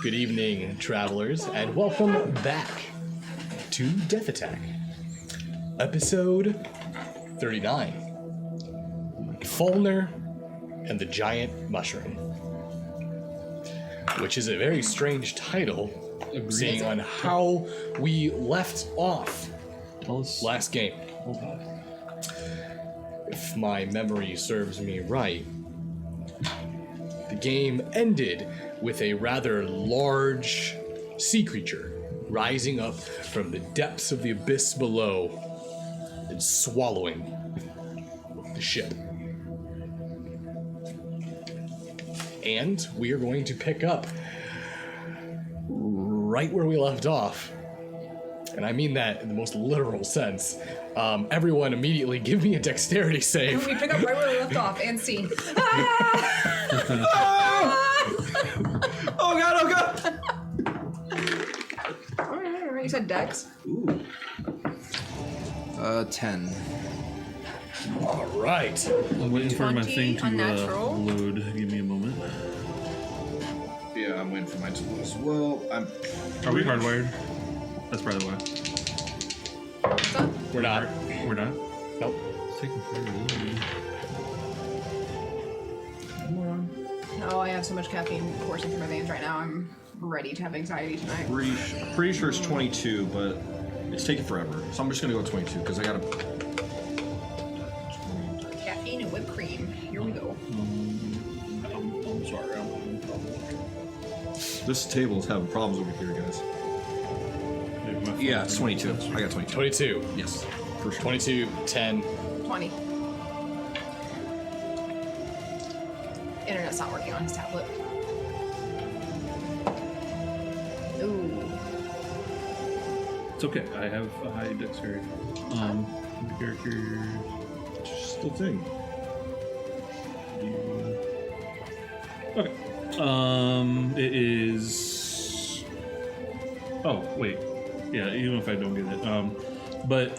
Good evening, travelers, and welcome back to Death Attack, episode 39, Falner and the Giant Mushroom, which is a very strange title, seeing on how we left off last game. If my memory serves me right, the game ended with a rather large sea creature rising up from the depths of the abyss below and swallowing the ship. And we are going to pick up right where we left off. And I mean that in the most literal sense. Everyone immediately give me a dexterity save. We pick up right where we left off and scene. Oh god, oh god! Alright, you said dex? Ooh. 10. All right. I'm waiting for my 20 thing to unnatural. load. Give me a moment. Yeah, I'm waiting for mine to load as well. Are we hardwired? That's probably why. What's up? We're not. We're not? Nope. It's taking forever. Oh, I have so much caffeine coursing through my veins right now. I'm ready to have anxiety tonight. Pretty sure it's 22, but it's taking forever. So I'm just gonna go with 22 because I gotta. Caffeine and whipped cream. Here we go. I'm sorry. This table is having problems over here, guys. Yeah, it's 22. I got 22. 22. Yes, for sure. 22, 10. 20. Internet's not working on his tablet. Ooh. It's okay. I have a high dexterity. Character. Just the thing. Okay. It is. Oh wait. Yeah. Even if I don't get it. But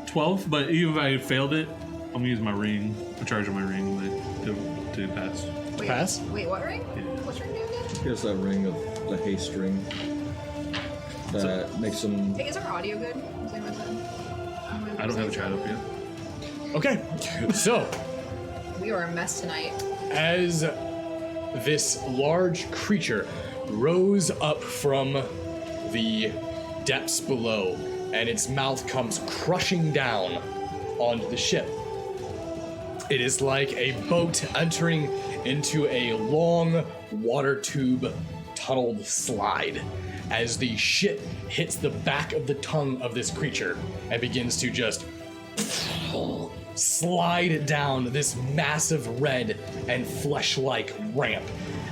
12. But even if I failed it, I'm gonna use my ring. A charge on my ring to pass. Wait, Pass? Wait, what ring? Yeah. What's ring do again? Here's that ring of the haste ring that makes them. Hey, is our audio good? Is anyone said? I don't have a chat up yet. Okay. So, We are a mess tonight. as this large creature rose up from the depths below, and its mouth comes crushing down onto the ship, it is like a boat entering into a long water tube tunneled slide as the ship hits the back of the tongue of this creature and begins to just slide down this massive red and flesh-like ramp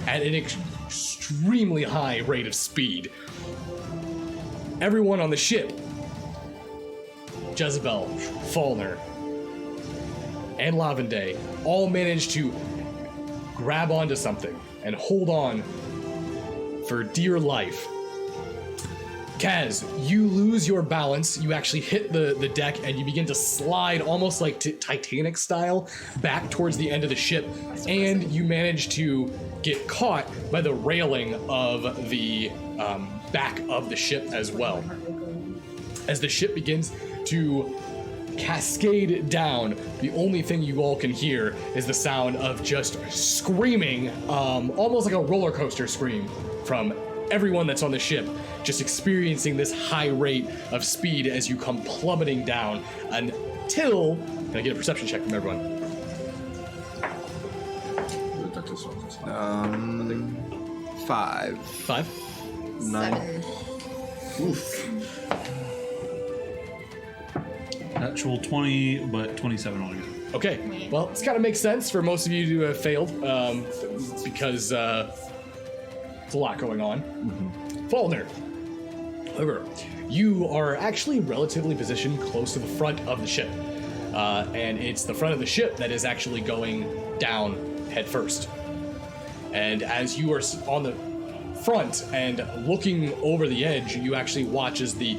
at an extremely high rate of speed. Everyone on the ship, Jezebel, Falner, and Lavende, all manage to grab onto something and hold on for dear life. Kaz, you lose your balance. You actually hit the deck and you begin to slide almost like Titanic style back towards the end of the ship, and you manage to get caught by the railing of the back of the ship as well. As the ship begins to cascade down, the only thing you all can hear is the sound of just screaming, almost like a roller coaster scream from everyone that's on the ship, just experiencing this high rate of speed as you come plummeting down until, can I get a perception check from everyone? 5. 5? 9. 7. Oof. Actual 20, but 27 altogether. Okay, well, this kind of makes sense for most of you to have failed, because there's a lot going on. Falner, however, you are actually relatively positioned close to the front of the ship, and it's the front of the ship that is actually going down head first. And as you are on the front and looking over the edge, you actually watch as the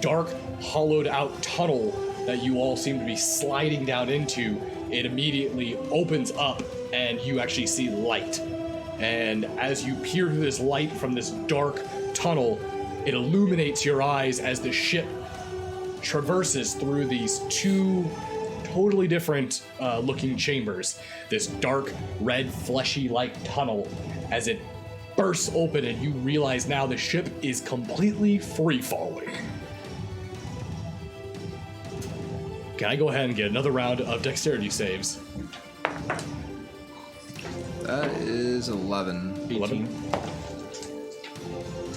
dark, hollowed out tunnel that you all seem to be sliding down into, it immediately opens up and you actually see light And as you peer through this light from this dark tunnel, it illuminates your eyes as the ship traverses through these two totally different looking chambers. This dark, red, fleshy-like tunnel as it bursts open, and you realize now the ship is completely free-falling. Can I go ahead and get another round of dexterity saves? That is 11. 11.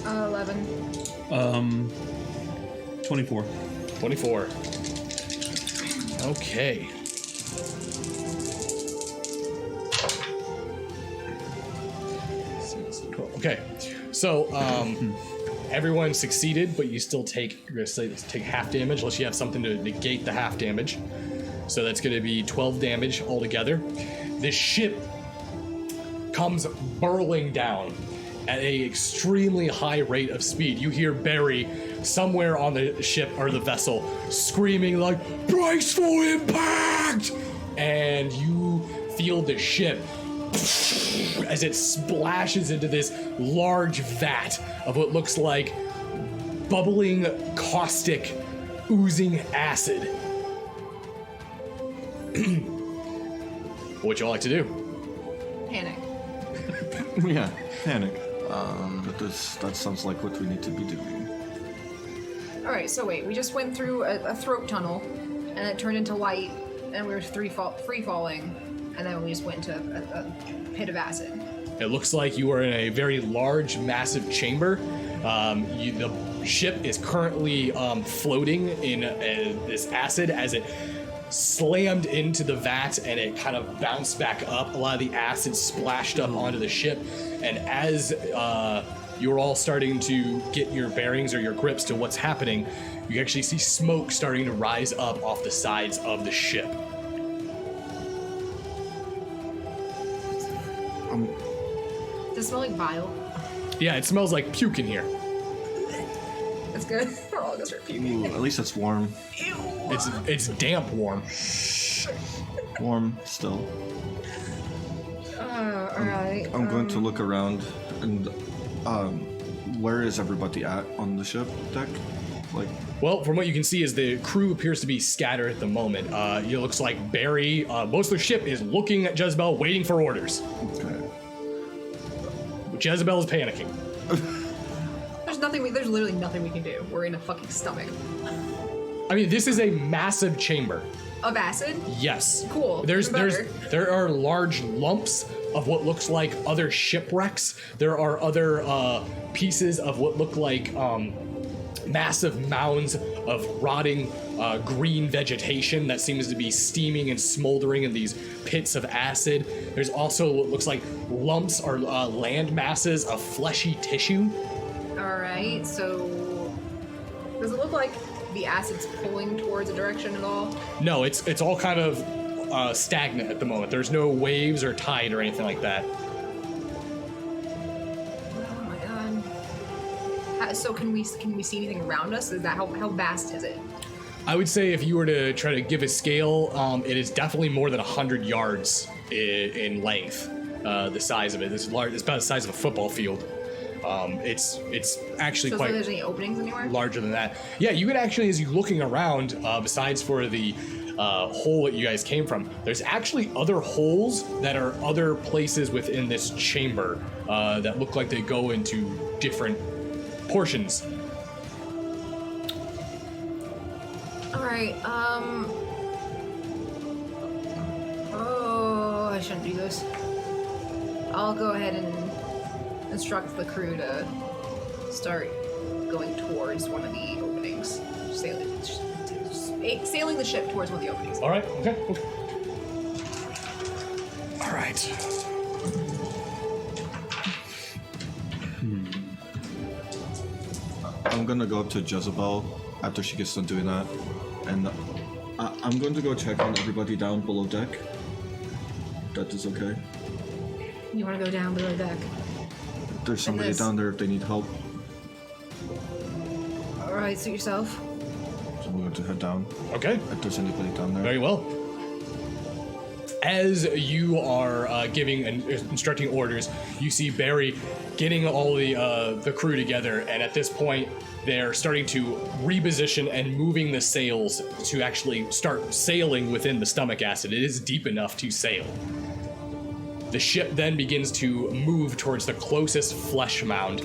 11. 24. 24. Okay. Okay. So, everyone succeeded, but you still take half damage unless you have something to negate the half damage. So that's going to be 12 damage altogether. This ship comes burling down at a extremely high rate of speed. You hear Barry somewhere on the ship or the vessel screaming like, "Brace for impact!" And you feel the ship as it splashes into this large vat of what looks like bubbling, caustic, oozing acid. What would y'all like to do? Panic. Yeah, panic. That sounds like what we need to be doing. Alright, so wait, we just went through a throat tunnel, and it turned into light, and we were free falling, and then we just went into a pit of acid. It looks like you are in a very large, massive chamber. The ship is currently floating in this acid as it slammed into the vat, and it kind of bounced back up. A lot of the acid splashed up onto the ship, and as you're all starting to get your bearings or your grips to what's happening, you actually see smoke starting to rise up off the sides of the ship. Does it smell like bile? Yeah, it smells like puke in here. That's good. We're all gonna start puking. Ooh, at least it's warm. Ew. It's damp warm. Warm still. Alright. I'm going to look around and where is everybody at on the ship deck? Like, Well, from what you can see is the crew appears to be scattered at the moment. It looks like Barry, most of the ship is looking at Jezebel, waiting for orders. okay. Jezebel is panicking. There's literally nothing we can do. We're in a fucking stomach. I mean, this is a massive chamber. Of acid? Yes. Cool. There Even are large lumps of what looks like other shipwrecks. There are other pieces of what look like massive mounds of rotting green vegetation that seems to be steaming and smoldering in these pits of acid. There's also what looks like lumps or land masses of fleshy tissue. Alright, so does it look like the acid's pulling towards a direction at all? No, it's all kind of stagnant at the moment. There's no waves or tide or anything like that. Oh my god. So can we see anything around us? Is that how vast is it? I would say if you were to try to give a scale, it is definitely more than 100 yards in length. The size of it. It's large. It's about the size of a football field. It's actually So quite there's any openings anywhere? larger than that. Yeah, you could actually, as you're looking around, besides for the hole that you guys came from, there's actually other holes that are other places within this chamber that look like they go into different portions. Alright, oh, I shouldn't do this. I'll go ahead and instruct the crew to start going towards one of the openings. Sailing the ship towards one of the openings. All right. Okay. All right. I'm gonna go up to Jezebel after she gets done doing that, and I'm going to go check on everybody down below deck. That is okay. You want to go down below deck? There's somebody down there if they need help. Alright, suit yourself. So we're going to head down. Okay. If there's anybody down there. Very well. As you are giving and instructing orders, you see Barry getting all the crew together, and at this point, they're starting to reposition and moving the sails to actually start sailing within the stomach acid. It is deep enough to sail. The ship then begins to move towards the closest flesh mound.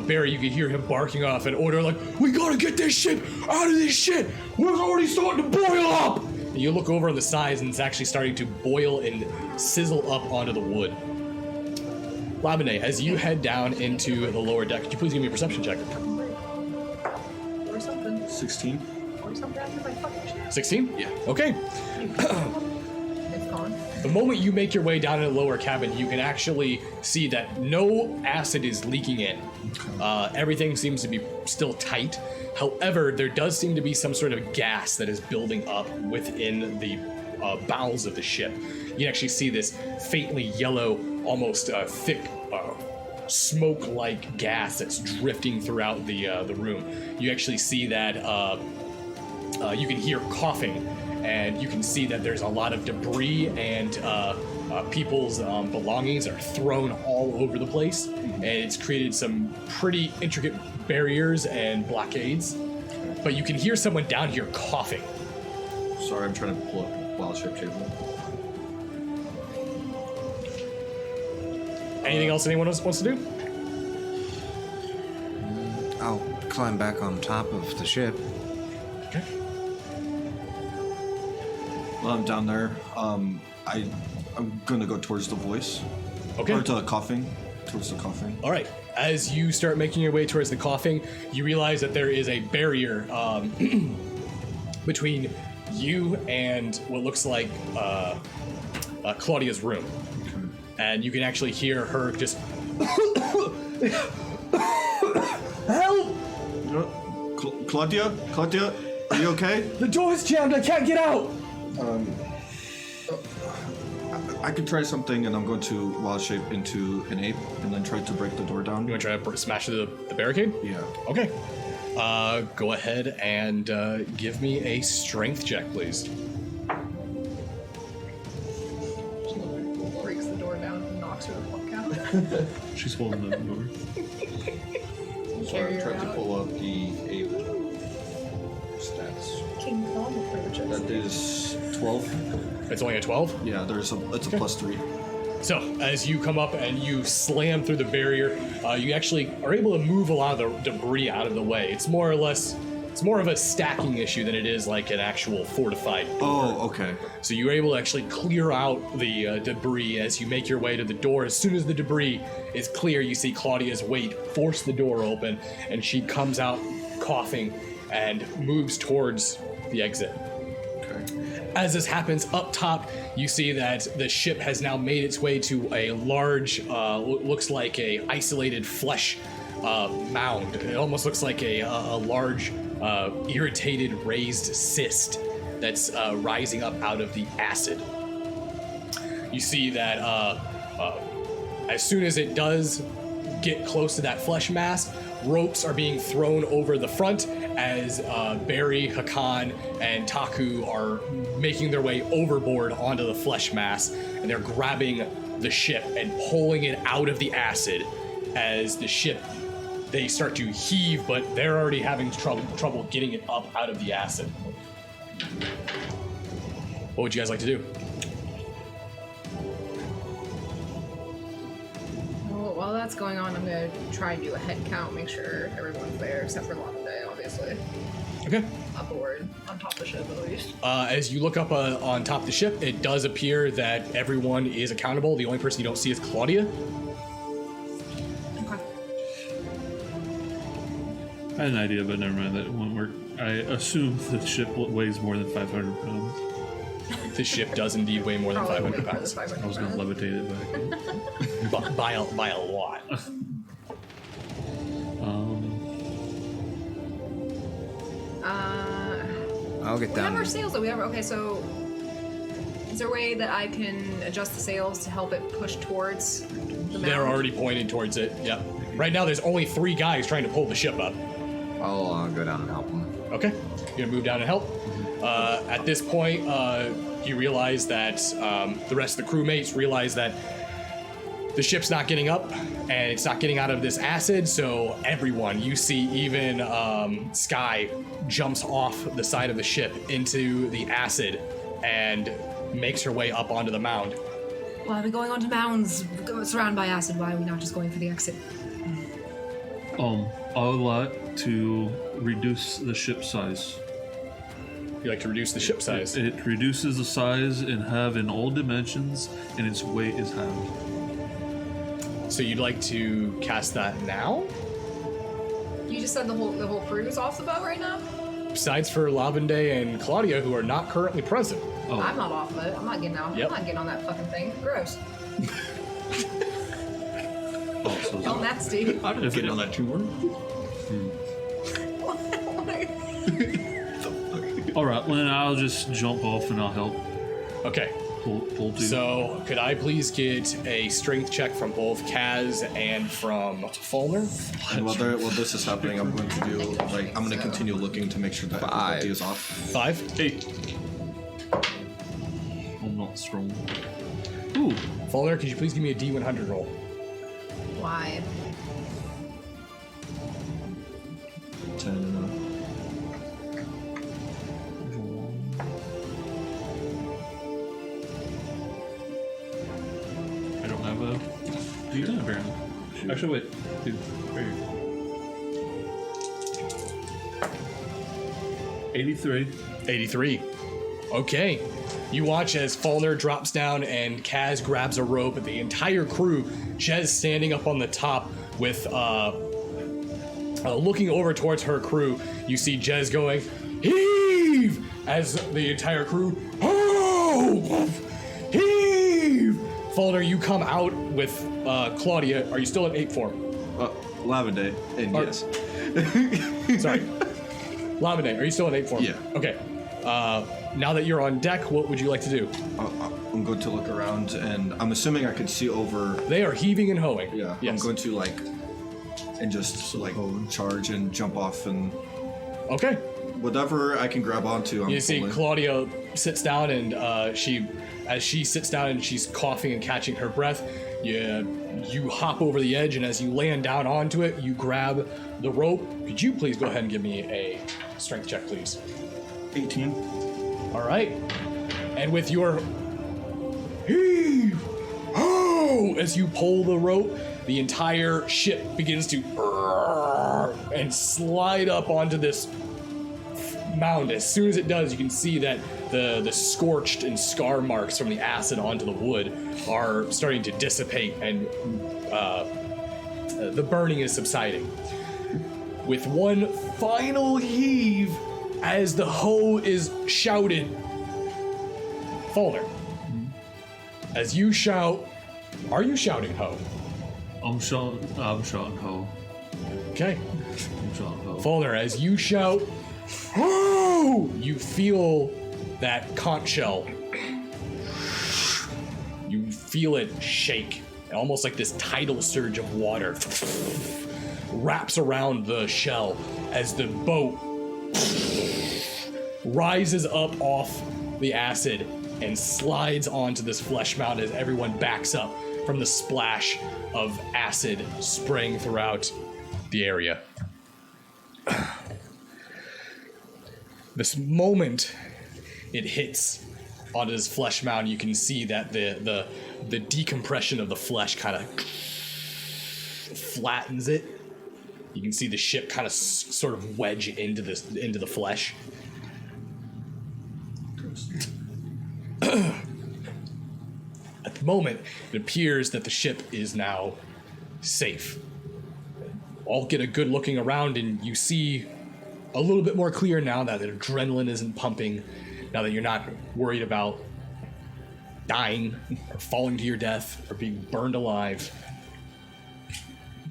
Barry, you can hear him barking off an order like, "We gotta get this ship out of this shit! We're already starting to boil up!" And you look over on the sides, and it's actually starting to boil and sizzle up onto the wood. Labine, as you head down into the lower deck, could you please give me a perception check? Or something. 16. Or something after my fucking shit. 16? Yeah. Okay. It's gone. The moment you make your way down in the lower cabin, you can actually see that no acid is leaking in. Everything seems to be still tight. However, there does seem to be some sort of gas that is building up within the bowels of the ship. You can actually see this faintly yellow, almost thick, smoke-like gas that's drifting throughout the room. You actually see that you can hear coughing, and you can see that there's a lot of debris and people's belongings are thrown all over the place, and it's created some pretty intricate barriers and blockades. But you can hear someone down here coughing. Sorry, I'm trying to pull up wild shape table. Anything else anyone else wants to do? I'll climb back on top of the ship. Okay. While I'm down there, I'm gonna go towards the voice. Okay. Or to the coughing. Towards the coughing. All right. As you start making your way towards the coughing, you realize that there is a barrier between you and what looks like Claudia's room. And you can actually hear her just help! Claudia, are you okay? The door's jammed. I can't get out. I could try something, and I'm going to wild shape into an ape, and then try to break the door down. You want to try to smash the barricade? Yeah. Okay. Go ahead and give me a strength check, please. Breaks the door down and knocks her the fuck out. She's holding the door. Sorry, Carry I'm her trying to out. pull up the ape stats. King Kong for the chest. That is 12. It's only a 12? Yeah, it's a +3. So, as you come up and you slam through the barrier, you actually are able to move a lot of the debris out of the way. It's more or less, it's more of a stacking issue than it is like an actual fortified door. Oh, okay. So you're able to actually clear out the debris as you make your way to the door. As soon as the debris is clear, you see Claudia's weight force the door open, and she comes out coughing and moves towards the exit. Okay. As this happens up top, you see that the ship has now made its way to a large, looks like a isolated flesh mound. It almost looks like a large, irritated, raised cyst that's rising up out of the acid. You see that as soon as it does get close to that flesh mass, ropes are being thrown over the front as Barry, Hakan, and Taku are making their way overboard onto the flesh mass, and they're grabbing the ship and pulling it out of the acid. As the ship, they start to heave, but they're already having trouble getting it up out of the acid. What would you guys like to do? Well, while that's going on, I'm gonna try and do a head count, make sure everyone's there, except for Lavende, obviously. Okay. Aboard, on top of the ship at least. As you look up on top of the ship, it does appear that everyone is accountable. The only person you don't see is Claudia. Okay. I had an idea, but never mind. That won't work. I assume the ship weighs more than 500 pounds. The ship does indeed weigh more than Probably 500 way more pounds. than 500 I was going to pounds. levitate it back. By a lot. I'll get We have down. our sails though. Okay, so is there a way that I can adjust the sails to help it push towards the They're mound? already pointed towards it. Yep. Right now, there's only 3 guys trying to pull the ship up. I'll go down and help him. Okay. You're gonna move down and help. At this point, You realize that the rest of the crewmates realize that the ship's not getting up and it's not getting out of this acid, so everyone, you see even Sky jumps off the side of the ship into the acid and makes her way up onto the mound. Why are we going onto mounds surrounded by acid? Why are we not just going for the exit? I would like to reduce the ship size. You like to reduce the ship size? It reduces the size and have in all dimensions, and its weight is halved. So you'd like to cast that now? You just said the whole crew is off the boat right now? Besides for Lavende and Claudia, who are not currently present. Oh, I'm not off of it. I'm not getting out. Yep. I'm not getting on that fucking thing. Gross. so Oh, nasty. I don't get on that too. all right, well, then I'll just jump off and I'll help Okay. pull to. So could I please get a strength check from both Kaz and from Falner? And while this is happening, I'm going to do I'm going to continue looking to make sure that everybody is off. 5. 8. I'm not strong. Ooh, Falner, could you please give me a D100 roll? Why? 10. I don't have a D10 apparently. Actually, wait. Dude, right here. 83. 83. Okay. You watch as Falner drops down and Kaz grabs a rope. The entire crew, Jez standing up on the top with, looking over towards her crew. You see Jez going, heave! As the entire crew, oh! Heave! Falner, you come out with Claudia. Are you still in 8 form? Lavender, and yes. Sorry. Lavende, are you still in 8 form? Yeah. Okay. Now that you're on deck, what would you like to do? I'm going to look around, and I'm assuming I could see over. They are heaving and hoeing. Yeah. Yes. I'm going to charge and jump off and Okay. whatever I can grab onto. I'm You see pulling. Claudia sits down and as she sits down and she's coughing and catching her breath, you hop over the edge, and as you land down onto it, you grab the rope. Could you please go ahead and give me a strength check, please? 18. All right. And with your heave, oh, as you pull the rope, the entire ship begins to and slide up onto this mound. As soon as it does, you can see that the scorched and scar marks from the acid onto the wood are starting to dissipate, and the burning is subsiding. With one final heave, as the hoe is shouted, Falner, as you shout, are you shouting hoe? I'm shouting ho. Okay. I'm shouting ho. Falner, as you shout, "Ho!" you feel that conch shell. You feel it shake, almost like this tidal surge of water wraps around the shell as the boat rises up off the acid and slides onto this flesh mound as everyone backs up from the splash of acid spraying throughout the area. This moment it hits onto this flesh mound, you can see that the decompression of the flesh kind of flattens it. You can see the ship kind of sort of wedge into the flesh. At the moment, it appears that the ship is now safe. All get a good looking around, and you see a little bit more clear now that the adrenaline isn't pumping, now that you're not worried about dying or falling to your death or being burned alive.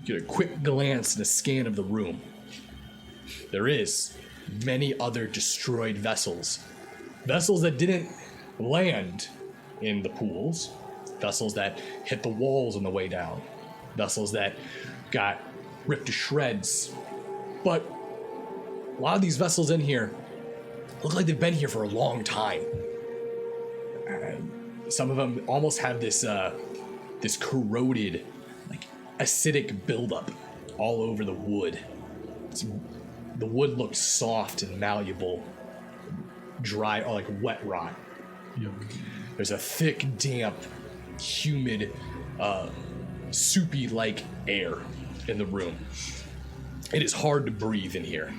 You get a quick glance and a scan of the room. There is many other destroyed vessels. Vessels that didn't land in the pools. Vessels that hit the walls on the way down. Vessels that got ripped to shreds. But a lot of these vessels in here look like they've been here for a long time. some of them almost have this this corroded, like acidic buildup all over the wood. The wood looks soft and malleable, dry, or like wet rot. There's a thick, damp, humid, soupy-like air in the room. It is hard to breathe in here.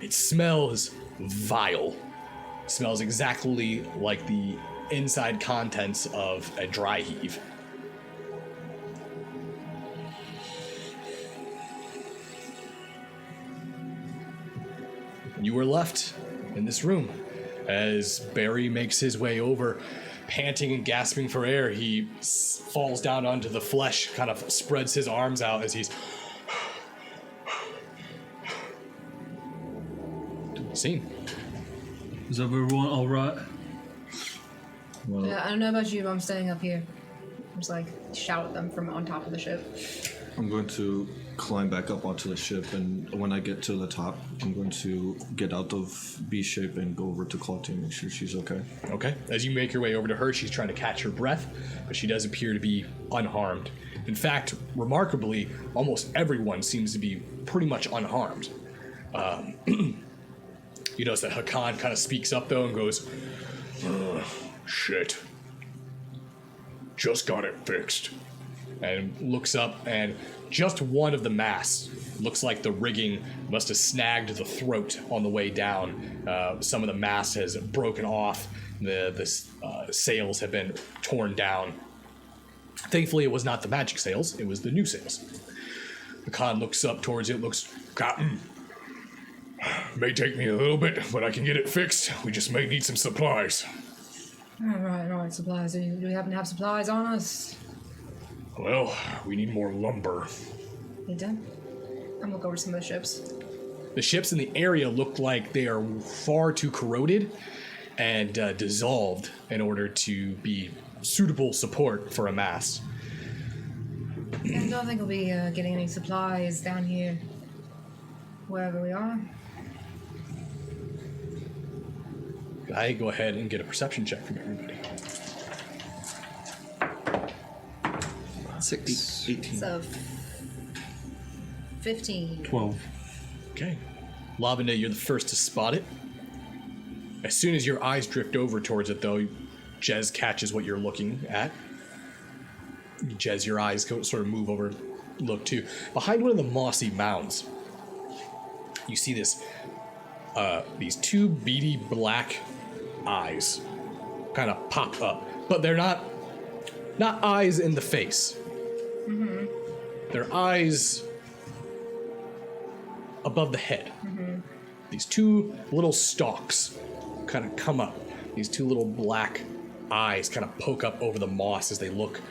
It smells vile. It smells exactly like the inside contents of a dry heave. You are left in this room as Barry makes his way over, panting and gasping for air. He falls down onto the flesh, kind of spreads his arms out as he's seen. Is everyone all right? Well, Yeah, I don't know about you, but I'm staying up here. Just like shout at them from on top of the ship. I'm going to climb back up onto the ship, and when I get to the top, I'm going to get out of B shape and go over to Claudia and make sure she's okay. Okay. As you make your way over to her, she's trying to catch her breath, but she does appear to be unharmed. In fact, remarkably, almost everyone seems to be pretty much unharmed. You notice that Hakan kind of speaks up, though, and goes, shit. Just got it fixed. And looks up, and just one of the masts, looks like the rigging must have snagged the throat on the way down. Some of the mast has broken off. The sails have been torn down. Thankfully, it was not the magic sails. It was the new sails. Hakan looks up towards it, looks, Captain, may take me a little bit, but I can get it fixed. We just may need some supplies. All right, supplies. Do we happen to have supplies on us? Well, we need more lumber. You done? I'm gonna look over some of the ships. The ships in the area look like they are far too corroded and dissolved in order to be suitable support for a mast. I don't think we'll be getting any supplies down here, wherever we are. I go ahead and get a perception check from everybody. 6. 18. So, 15. 12. Okay. Lavender, you're the first to spot it. As soon as your eyes drift over towards it, though, Jez catches what you're looking at. Jez, your eyes go, sort of move over, look too. Behind one of the mossy mounds, you see this, these two beady black eyes kind of pop up, but they're not eyes in the face. Mm-hmm. They're eyes above the head. Mm-hmm. These two little stalks kind of come up. These two little black eyes kind of poke up over the moss as they look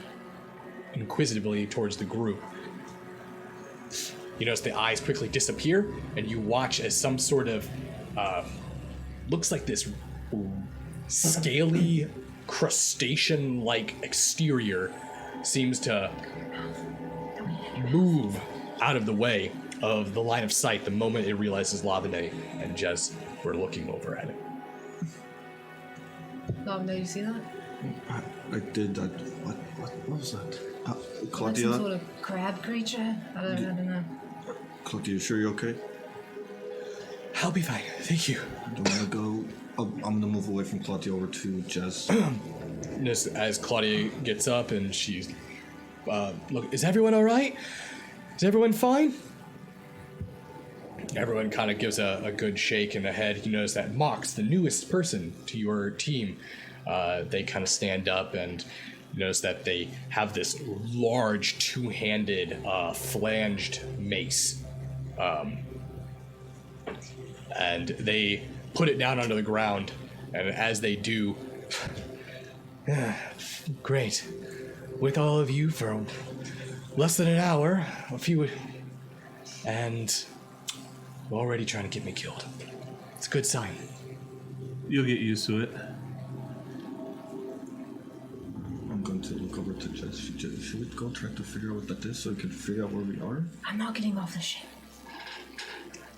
inquisitively towards the group. You notice the eyes quickly disappear, and you watch as some sort of looks like this scaly crustacean-like exterior seems to move out of the way of the line of sight the moment it realizes Lavene and Jez were looking over at it. Lavender, you see that? I did that. What was that? Like Claudia? some sort of crab creature? I don't know. Claudia, you sure you're okay? I'll be fine, thank you. Do you want to go? I'm gonna move away from Claudia over to Jez. As Claudia gets up and she's, look, is everyone all right? Is everyone fine? Everyone kind of gives a good shake in the head. You notice that Mox, the newest person to your team, they kind of stand up, and you notice that they have this large two-handed flanged mace. And they put it down onto the ground, and as they do, great. With all of you for less than an hour, and already trying to get me killed. It's a good sign. You'll get used to it. I'm going to look over to Jez. Should we go try to figure out what that is so we can figure out where we are? I'm not getting off the ship.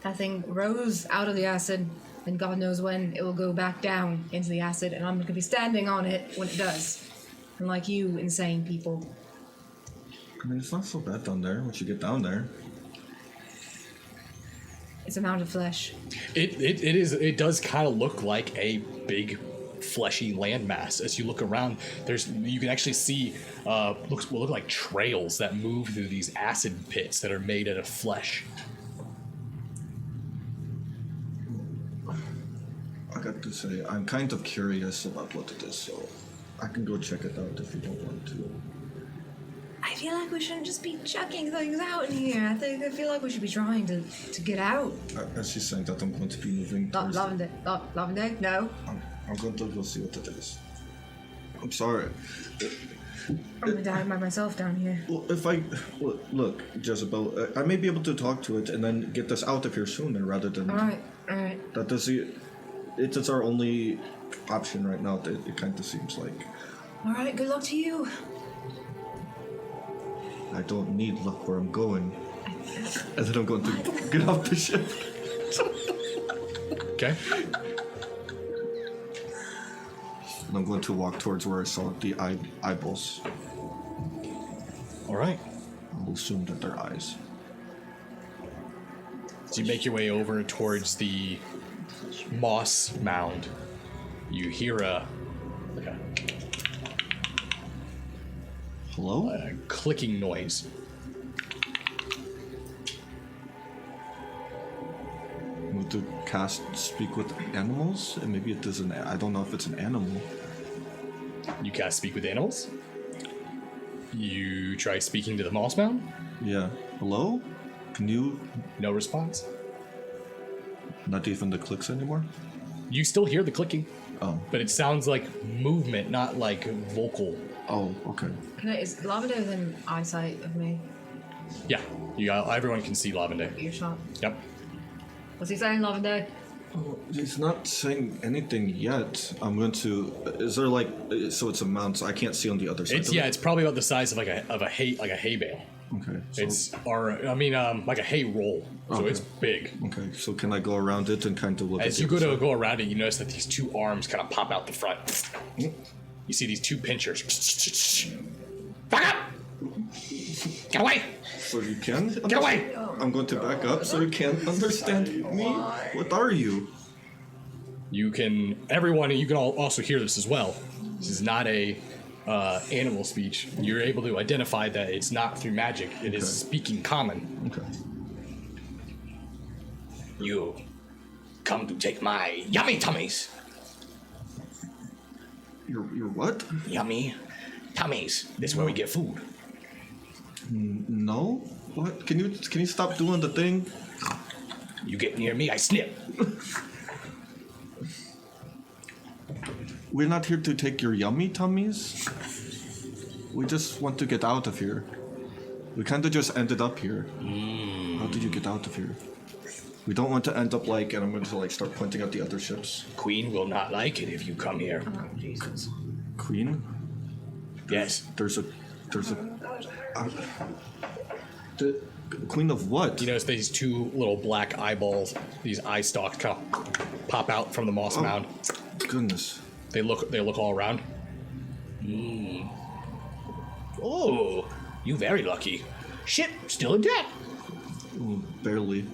That thing rose out of the acid, and God knows when it will go back down into the acid, and I'm going to be standing on it when it does. Unlike you, insane people. I mean, it's not so bad down there once you get down there. It's a mound of flesh. It does kind of look like a big fleshy landmass. As you look around, you can actually see what look like trails that move through these acid pits that are made out of flesh. I got to say, I'm kind of curious about what it is, so I can go check it out if you don't want to. I feel like we shouldn't just be chucking things out in here. I feel like we should be trying to get out. As she's saying that, I'm going to be moving towards... Lavender, no. I'm going to go see what it is. I'm sorry. I'm gonna die by myself down here. Well, look, Jezebel, I may be able to talk to it and then get this out of here sooner rather than... Alright. That does it's our only option right now, it kind of seems like. Alright, good luck to you. I don't need luck where I'm going. And then I'm going to get off the ship. Okay. And I'm going to walk towards where I saw the eyeballs. All right. I'll assume that they're eyes. So you make your way over towards the moss mound. You hear a Hello? clicking noise. I'm going to cast Speak with Animals, and maybe it doesn't. I don't know if it's an animal. You cast speak with animals. You try speaking to the moss mound. Yeah. Hello? Can you... No response. Not even the clicks anymore? You still hear the clicking, Oh. but it sounds like movement, not like vocal. Oh, okay. Is Lavender within eyesight of me? Yeah, everyone can see Lavender. Earshot. Yep. What's he saying, Lavender? He's not saying anything yet. I'm going to... Is there like... So it's a mount, so I can't see on the other side of it? It's probably about the size of a hay bale. Okay. So, Like a hay roll. So Okay. it's big. okay, so can I go around it and kind of look As at you the other side? go around it, you notice that these two arms kind of pop out the front. You see these two pinchers. Back up! Get away! So you can? Get away! I'm going to back up so you can understand me. What are you? You can all also hear this as well. This is not a animal speech. You're able to identify that it's not through magic. It is speaking common. Okay. You come to take my yummy tummies. You're what? Yummy tummies. This is where we get food. No? What? Can you stop doing the thing? You get near me, I snip. We're not here to take your yummy tummies. We just want to get out of here. We kind of just ended up here. How did you get out of here? We don't want to end up like, and I'm going to like start pointing at the other ships. Queen will not like it if you come here. Oh, Jesus. Queen? Yes. There's a the queen of what? You notice these two little black eyeballs, these eye stalks kind of pop out from the moss mound. Goodness. They look all around. Oh, you very lucky. Ship still intact. Barely.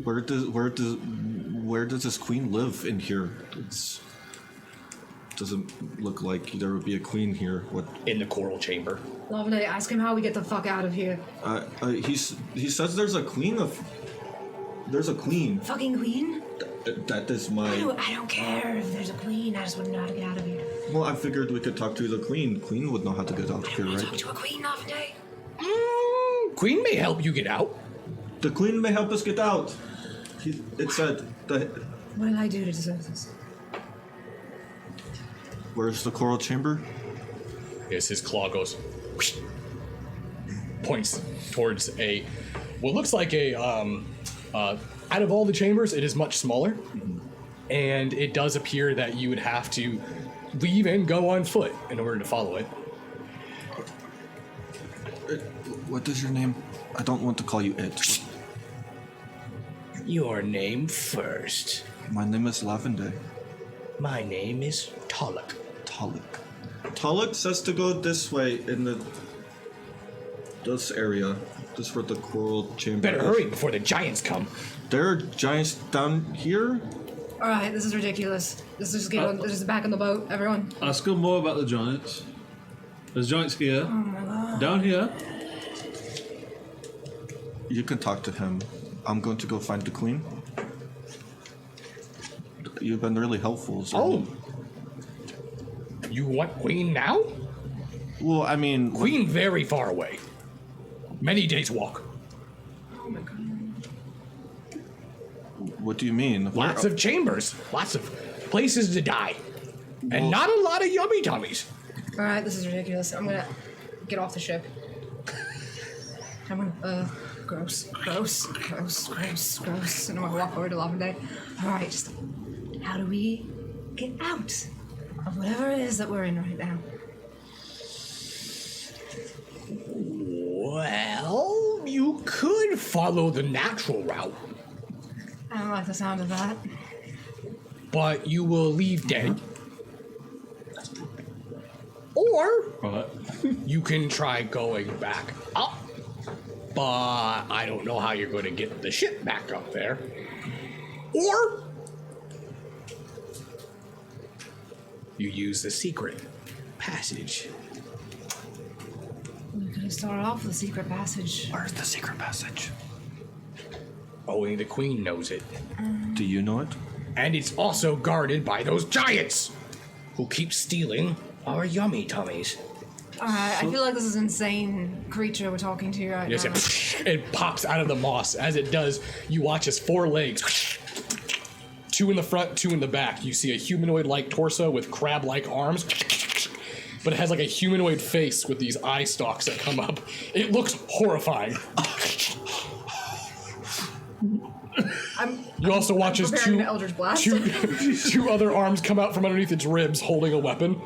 Where does this queen live in here? Doesn't look like there would be a queen here. What? In the coral chamber. Lavender, ask him how we get the fuck out of here. He says there's a queen. Fucking queen? That is my. I don't care if there's a queen. I just wouldn't know how to get out of here. Well, I figured we could talk to the queen. Queen would know how to get out of here, Talk right? to a queen, Lavender. Queen may help you get out. The queen may help us get out. It said that. What did I do to deserve this? Where's the coral chamber? Yes, his claw goes, whoosh, points towards what looks like out of all the chambers, it is much smaller, and it does appear that you would have to leave and go on foot in order to follow it. What is your name? I don't want to call you it. Your name first. My name is Lavender. My name is Tolok. Talik. Tulloch says to go this way in this area. This is where the coral chamber Better is. hurry before the giants come. There are giants down here? All right, this is ridiculous. Let's just get on. Let's just back in the boat, everyone. Ask him more about the giants. There's giants here. Oh my god. Down here. You can talk to him. I'm going to go find the queen. You've been really helpful. So. Oh. You want Queen now? Well, I mean... Queen very far away. Many days walk. Oh my god. What do you mean? Lots of chambers. Lots of places to die. And not a lot of yummy tummies. All right, this is ridiculous. I'm gonna get off the ship. I'm gonna, gross. And I'm gonna walk over to Lavender. All right, just how do we get out of whatever it is that we're in right now? Well, you could follow the natural route, I don't like the sound of that. but you will leave dead. Or Right. you can try going back up, but I don't know how you're going to get the ship back up there. Or you use the secret passage. We could have started off with a secret passage. Where's the secret passage? Only the queen knows it. Do you know it? And it's also guarded by those giants who keep stealing our yummy tummies. All right, I feel like this is an insane creature we're talking to right Yes, now. it pops out of the moss. As it does, you watch as 4 legs, 2 in the front, 2 in the back. You see a humanoid-like torso with crab-like arms, but it has like a humanoid face with these eye stalks that come up. It looks horrifying. You also watch as preparing an Eldritch Blast. two other arms come out from underneath its ribs holding a weapon.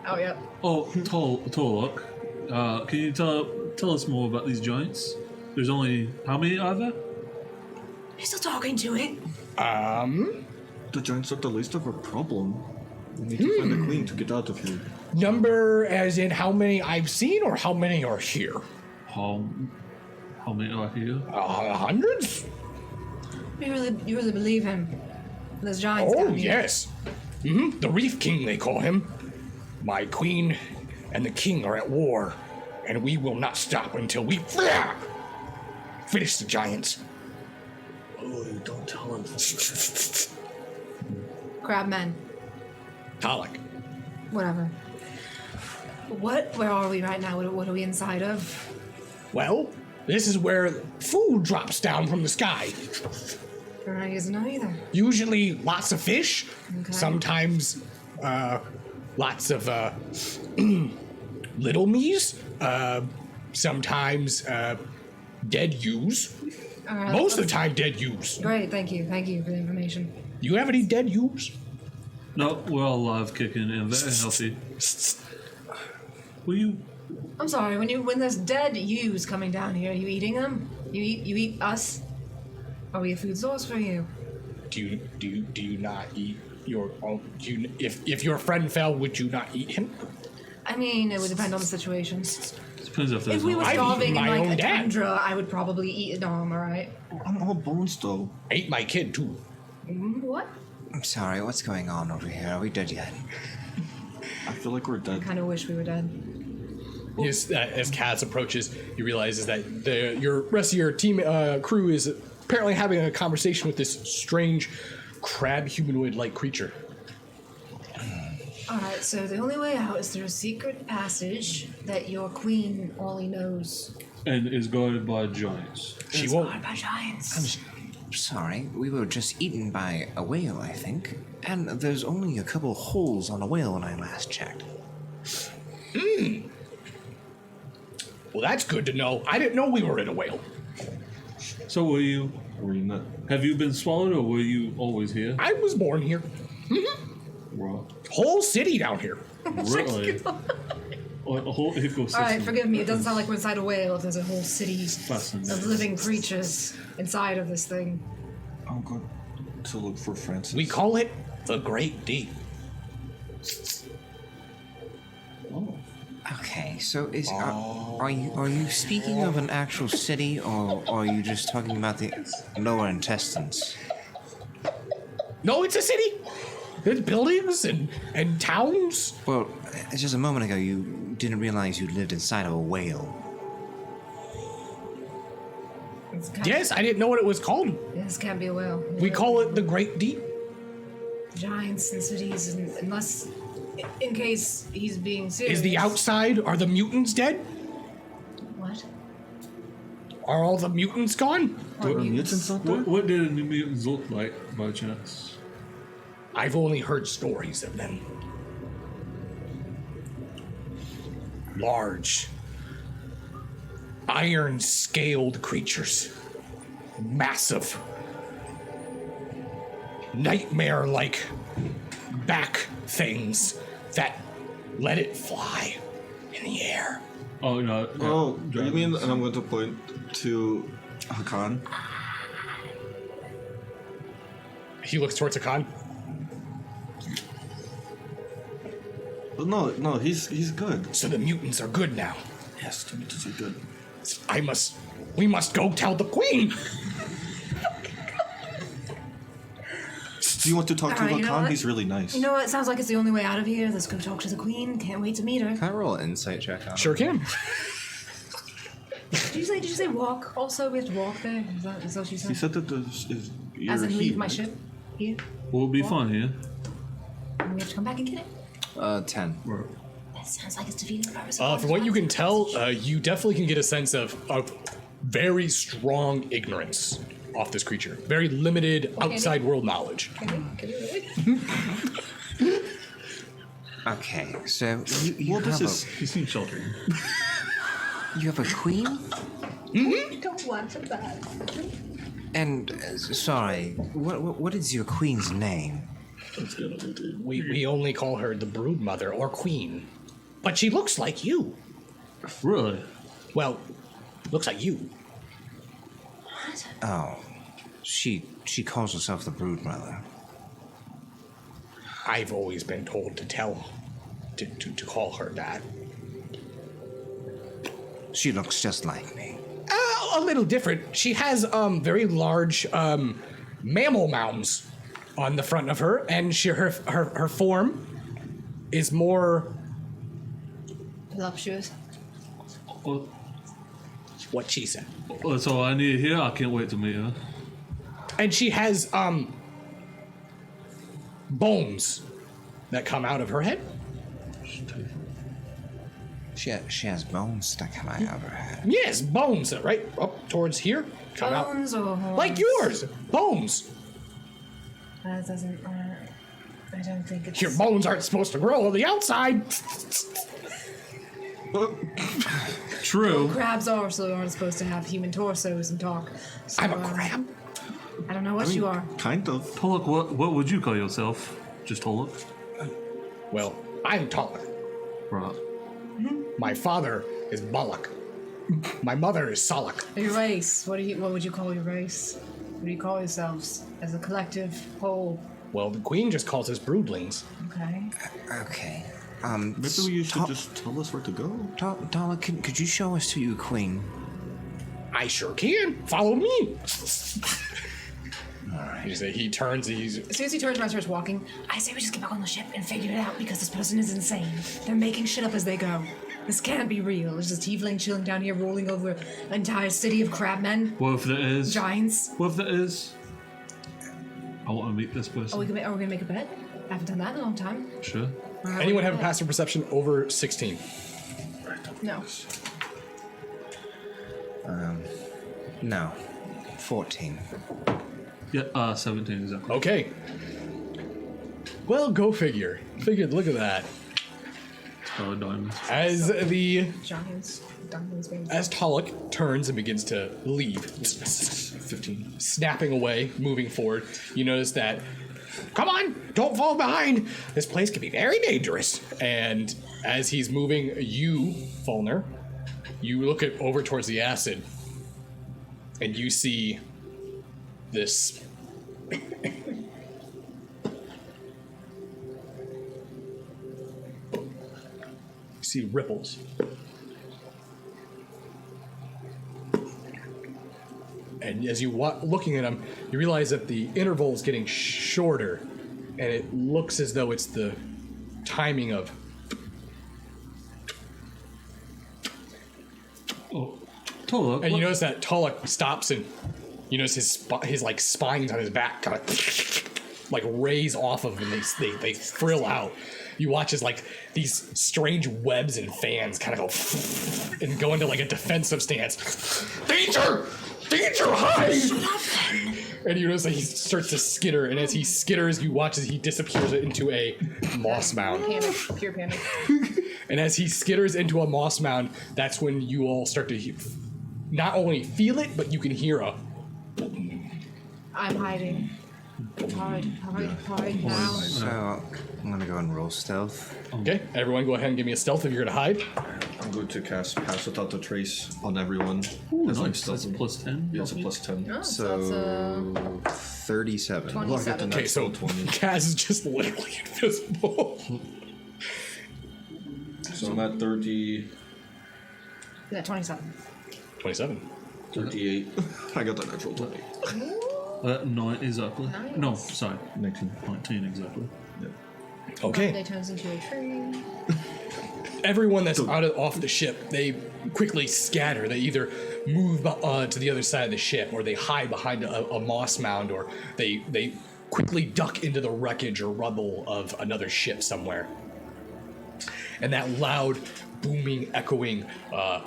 Oh, yeah. Oh, Torlock. Can you tell us more about these giants? There's only how many are there? You're still talking to it? The giants are the least of our problem. We need to find the queen to get out of here. Number as in how many I've seen or how many are here? How many are here? Hundreds? You really believe him? There's giants Oh, down here. yes. The Reef King, they call him. My queen and the king are at war, and we will not stop until we finish the giants. Oh, don't tell him. Crabmen. Talik. Whatever. Where are we right now? What are we inside of? Well, this is where food drops down from the sky. I guess not either. Usually lots of fish, Okay. sometimes lots of little me's, sometimes dead ewes. All right, Most of the time dead ewes. Great, thank you for the information. Do you have any dead ewes? No, we're all alive, kicking, and very healthy. Will you? I'm sorry. When there's dead ewes coming down here, are you eating them? You eat us? Are we a food source for you? Do you not eat your own? If your friend fell, would you not eat him? I mean, it would depend on the situation. Depends if there's If we were no- I've eaten starving in my like own a dad. tundra, I would probably eat a dom, alright? I'm all bones, though. Ate my kid too. What? I'm sorry, what's going on over here? Are we dead yet? I feel like we're dead. Kind of wish we were dead. As Kaz approaches, you realize is that your rest of your team crew is apparently having a conversation with this strange crab humanoid-like creature. Alright, so the only way out is through a secret passage that your queen only knows. and is guarded by giants. She won't. Guarded by giants. Sorry, we were just eaten by a whale, I think. And there's only a couple holes on a whale when I last checked. Well, that's good to know. I didn't know we were in a whale. So were you? Were you not? Have you been swallowed, or were you always here? I was born here. Right. Whole city down here. Really? A whole ecosystem. Alright, forgive me. It doesn't sound like we're inside a whale if there's a whole city Fascinating. of living creatures inside of this thing. I'm going to look for Francis. We call it the Great Deep. Okay, so are you speaking of an actual city, or are you just talking about the lower intestines? No, it's a city. There's buildings and towns. Well, just a moment ago, you didn't realize you lived inside of a whale. Yes, I didn't know what it was called. This can't be a whale. We call it the Great Deep. Giants and cities, unless, in case he's being serious. Is the outside, are the mutants dead? What? Are all the mutants gone? There are mutants out there? What did the mutants look like, by chance? I've only heard stories of them. Large, iron-scaled creatures. Massive. Nightmare-like back things that let it fly in the air. Oh, no. Oh, you mean, and I'm going to point to Hakan. He looks towards Hakan. No, he's good. So the mutants are good now. Yes, the mutants are good. We must go tell the queen. Do you want to talk to Alright, you know Hakan? what? He's really nice. You know what? Sounds like it's the only way out of here. Let's go talk to the queen. Can't wait to meet her. Can I roll an insight check on Sure can. Did you say walk? Also, we have to walk there. Is that what you said? He said that you're As in here, leave my right? ship here. We'll be fine here. And we have to come back and get it. 10. That sounds like it's defeating the purpose. From what you can tell, you definitely can get a sense of very strong ignorance off this creature. Very limited outside world knowledge. Can you really? Okay, so you Well, this have is... He seems sheltering. you have a queen? I don't want to die. And, sorry, what is your queen's name? We only call her the brood mother or queen. But she looks like you. Really? Well, looks like you. Oh, she calls herself the brood mother. I've always been told to call her that. She looks just like me. A little different. She has very large mammal mounds on the front of her, and her form is more Voluptuous. Well, what she said. that's all I need here. I can't wait to meet her. And she has bones that come out of her head. She has bones sticking out of her head. Yes, bones right up towards here. Come Bones out or horns? like yours. Bones. That doesn't. I don't think it's. Your bones aren't supposed to grow on the outside. True. Crabs also aren't supposed to have human torsos and talk. So, I'm a crab. I don't know what you are. Kind of. Tolok, what would you call yourself? Just Tolok? Well, I'm Tolok. Right. My father is Balak. My mother is Salak. Your race. What would you call your race? What do you call yourselves as a collective whole? Well, the queen just calls us broodlings. Okay. Okay. Maybe you should just tell us where to go. Dala, could you show us to your queen? I sure can. Follow me. All right. He turns. He's As soon as he turns around and starts walking, I say we just get back on the ship and figure it out because this person is insane. They're making shit up as they go. This can't be real. There's just tiefling chilling down here rolling over an entire city of crabmen. What if there is? Giants. What if there is? I want to meet this person. Are we gonna make a bet? I haven't done that in a long time. Sure. anyone have a passive perception over 16? No. No. 14. Yeah, 17 exactly. Okay. Well, go figure. Look at that. Oh, diamonds. As Giants. Diamonds, baby. as Tolok turns and begins to leave, 15. snapping away, moving forward, you notice that, come on, don't fall behind. This place can be very dangerous. And as he's moving, you, Falner, you look over towards the acid, and you see this see ripples. And as you looking at them, you realize that the interval is getting shorter, and it looks as though it's the timing of. Oh, Tolok. And you notice that Tolok stops, and you notice his like spines on his back kind of like raise off of him, and they frill out. You watch as like these strange webs and fans kind of go and go into like a defensive stance. Danger! Danger! Hide! And you notice that he starts to skitter, and as he skitters, you watch as he disappears into a moss mound. Panic. Pure panic. And as he skitters into a moss mound, that's when you all start to not only feel it, but you can hear a. I'm hiding. Hide now. So I'm gonna go and roll stealth. Okay, everyone, go ahead and give me a stealth if you're gonna hide. I'm going to cast Pass Without a Trace on everyone. Ooh, As, like, nice. That's stealth. plus 10. Yeah, it's a plus 10. Oh, So 37. 20. Well, I get the 27. Okay, so natural 20. Kaz is just literally invisible. So I'm at 30, Yeah, 27. 27. 38. I got the natural 20. 9 exactly. Nice. No, sorry. 19. 19 exactly. Yeah. Okay. They turns into a tree. Everyone that's off the ship, they quickly scatter. They either move to the other side of the ship, or they hide behind a moss mound, or they quickly duck into the wreckage or rubble of another ship somewhere. And that loud, booming, echoing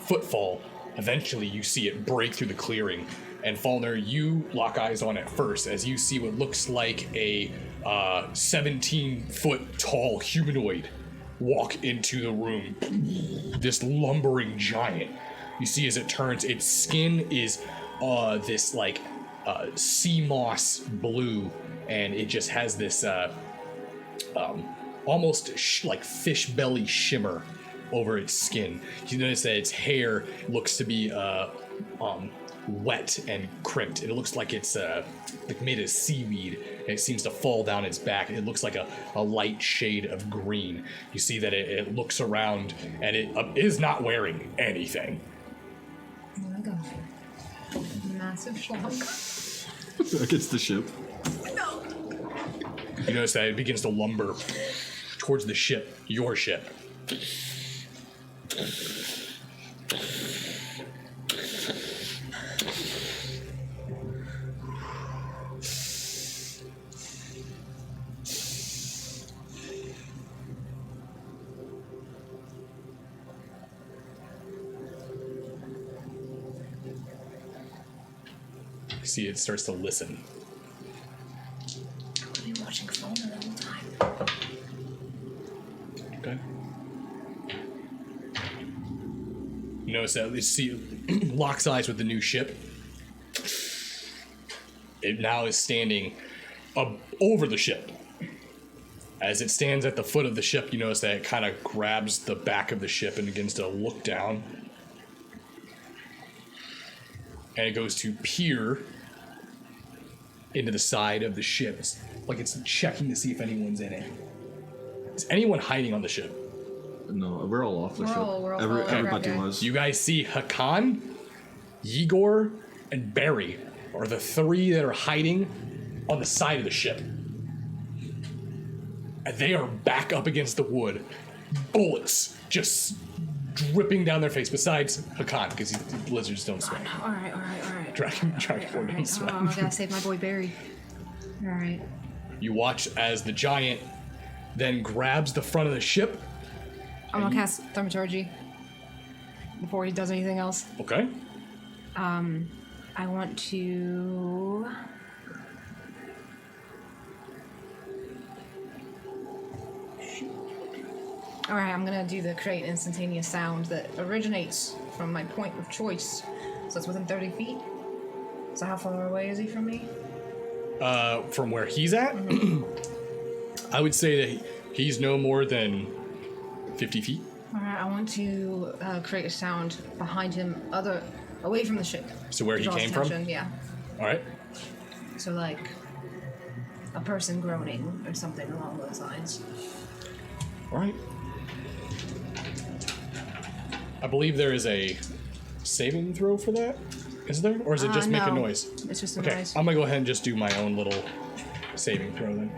footfall, eventually you see it break through the clearing. And Falner, you lock eyes on it first as you see what looks like a 17-foot tall humanoid walk into the room. This lumbering giant. You see as it turns, its skin is this like sea moss blue, and it just has this almost like fish belly shimmer over its skin. You notice that its hair looks to be wet and crimped. It looks like it's like made of seaweed, and it seems to fall down its back. It looks like a light shade of green. You see that it looks around, and it is not wearing anything. Oh my god. Massive schlong. Against the ship. No. You notice that it begins to lumber towards the ship, your ship. See, it starts to listen. I've been watching Falner the whole time. Okay. You notice that you see locks eyes with the new ship. It now is standing over the ship. As it stands at the foot of the ship, you notice that it kind of grabs the back of the ship and begins to look down. And it goes to peer into the side of the ship. It's like it's checking to see if anyone's in it. Is anyone hiding on the ship? No, we're all off the ship. We're all following Everybody that guy. was. You guys see Hakan, Igor, and Barry are the three that are hiding on the side of the ship. And they are back up against the wood. Bullets just dripping down their face, besides Hakan, because lizards don't swim. Alright. Dragonborn don't Oh, swim. I gotta save my boy Barry. Alright. You watch as the giant then grabs the front of the ship. I'm gonna cast Thaumaturgy before he does anything else. Okay. I want to... Alright, I'm gonna do the create instantaneous sound that originates from my point of choice. So it's within 30 feet. So how far away is he from me? From where he's at, I would say that he's no more than 50 feet. Alright, I want to create a sound behind him, away from the ship. So where he Draws came from? attention, yeah. All right. So like a person groaning or something along those lines. All right. I believe there is a saving throw for that. Is there? Or is it just make a no. noise? It's just a Okay, noise. I'm gonna go ahead and just do my own little saving throw then.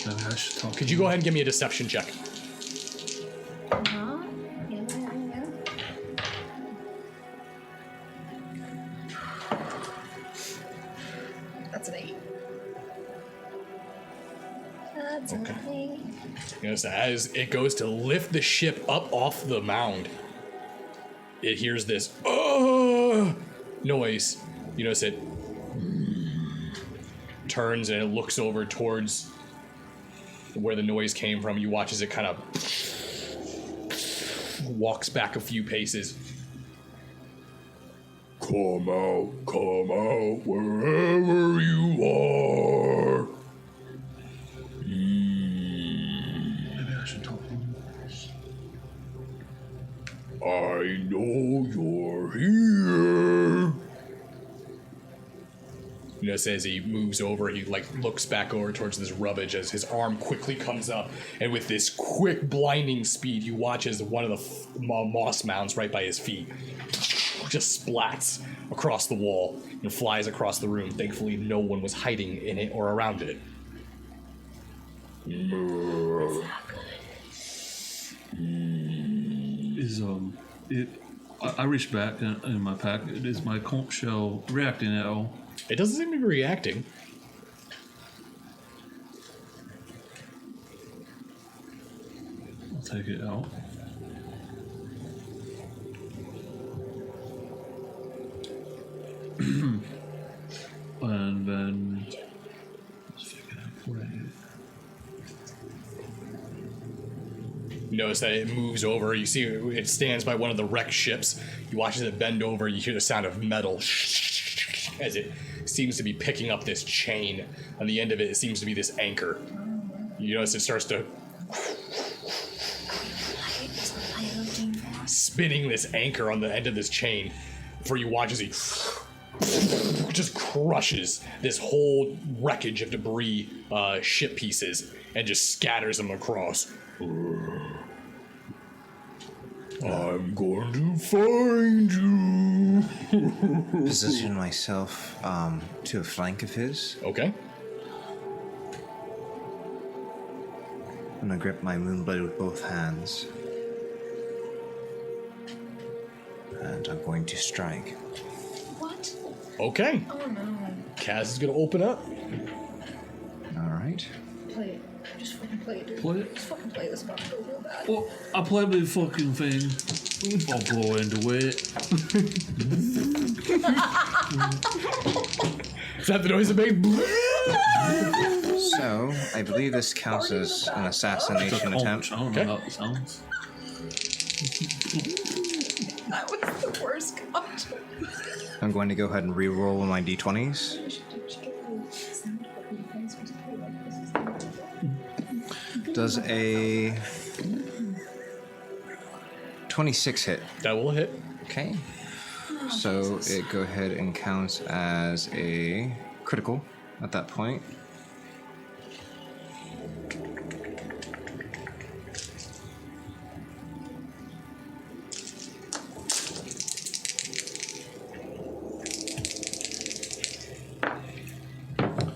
Maybe I should talk. Could you go ahead and give me a deception check? Uh-huh. Yeah. That's an 8. That's an 8. You notice that as it goes to lift the ship up off the mound, it hears this noise. You notice it turns and it looks over towards where the noise came from. You watch as it kind of walks back a few paces. Come out, wherever you are. Maybe I should talk to him. I know you're here. You know, as he moves over, he looks back over towards this rubbish as his arm quickly comes up, and with this quick, blinding speed, you watch as one of the moss mounds right by his feet just splats across the wall and flies across the room. Thankfully, no one was hiding in it or around it. I reached back in my pack. Is my conch shell reacting at all? It doesn't seem to be reacting. I'll take it out. And then You notice that it moves over. You see it stands by one of the wrecked ships. You watch as it bend over. You hear the sound of metal as it seems to be picking up this chain. On the end of it, it seems to be this anchor. You notice it starts to spinning this anchor on the end of this chain. Before you watch as he just crushes this whole wreckage of debris, ship pieces, and just scatters them across. I'm going to find you. Position myself to a flank of his. Okay. I'm gonna grip my moonblade with both hands. And I'm going to strike. What? Okay. Oh no. Kaz is going to open up. Alright. Play it. Just fucking play it, dude. Play it? Just fucking play this fucking real bad. Well, I play the fucking thing. I'll blow into it. Is that the noise it made? So, I believe this counts as an assassination attempt. I don't know how it sounds. That was the worst conch. I'm going to go ahead and re-roll my d20s. Does a 26 hit? That will hit. Okay. So it go ahead and counts as a critical at that point.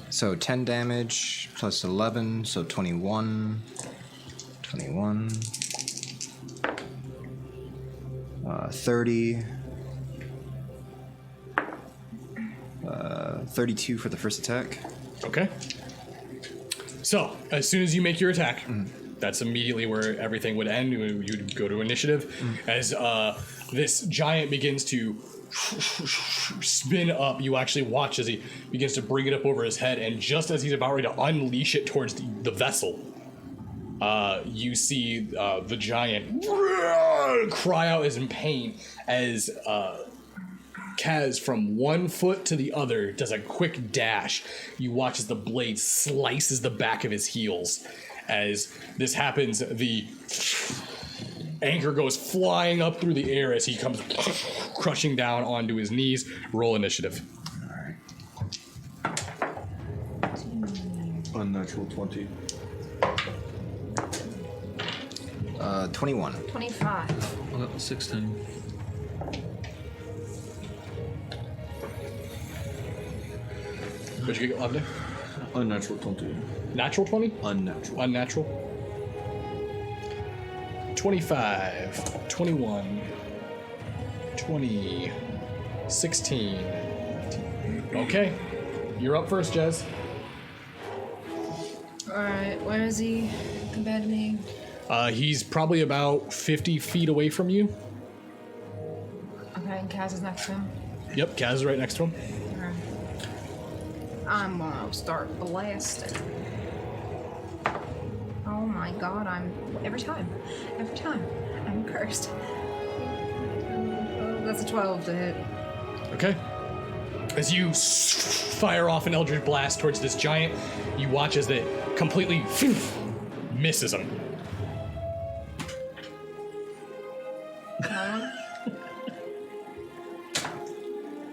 So 10 damage plus 11, so 21. 21. 30. 32 for the first attack. Okay. So, as soon as you make your attack, that's immediately where everything would end. You'd go to initiative. As this giant begins to spin up, you actually watch as he begins to bring it up over his head, and just as he's about ready to unleash it towards the vessel, you see the giant cry out as in pain as Kaz, from one foot to the other, does a quick dash. You watch as the blade slices the back of his heels. As this happens, the anchor goes flying up through the air as he comes crushing down onto his knees. Roll initiative. Unnatural 20. 21. 25. I got 16. What'd you get, Lavender? Unnatural 20. Natural 20? Unnatural. Unnatural. 25, 21, 20, 16. Okay. You're up first, Jez. Alright, where is he compared to me? He's probably about 50 feet away from you. Okay, and Kaz is next to him. Yep, Kaz is right next to him. Okay. I'm gonna start blasting. Oh my god, every time, I'm cursed. That's a 12 to hit. Okay. As you fire off an Eldritch Blast towards this giant, you watch as it completely misses him.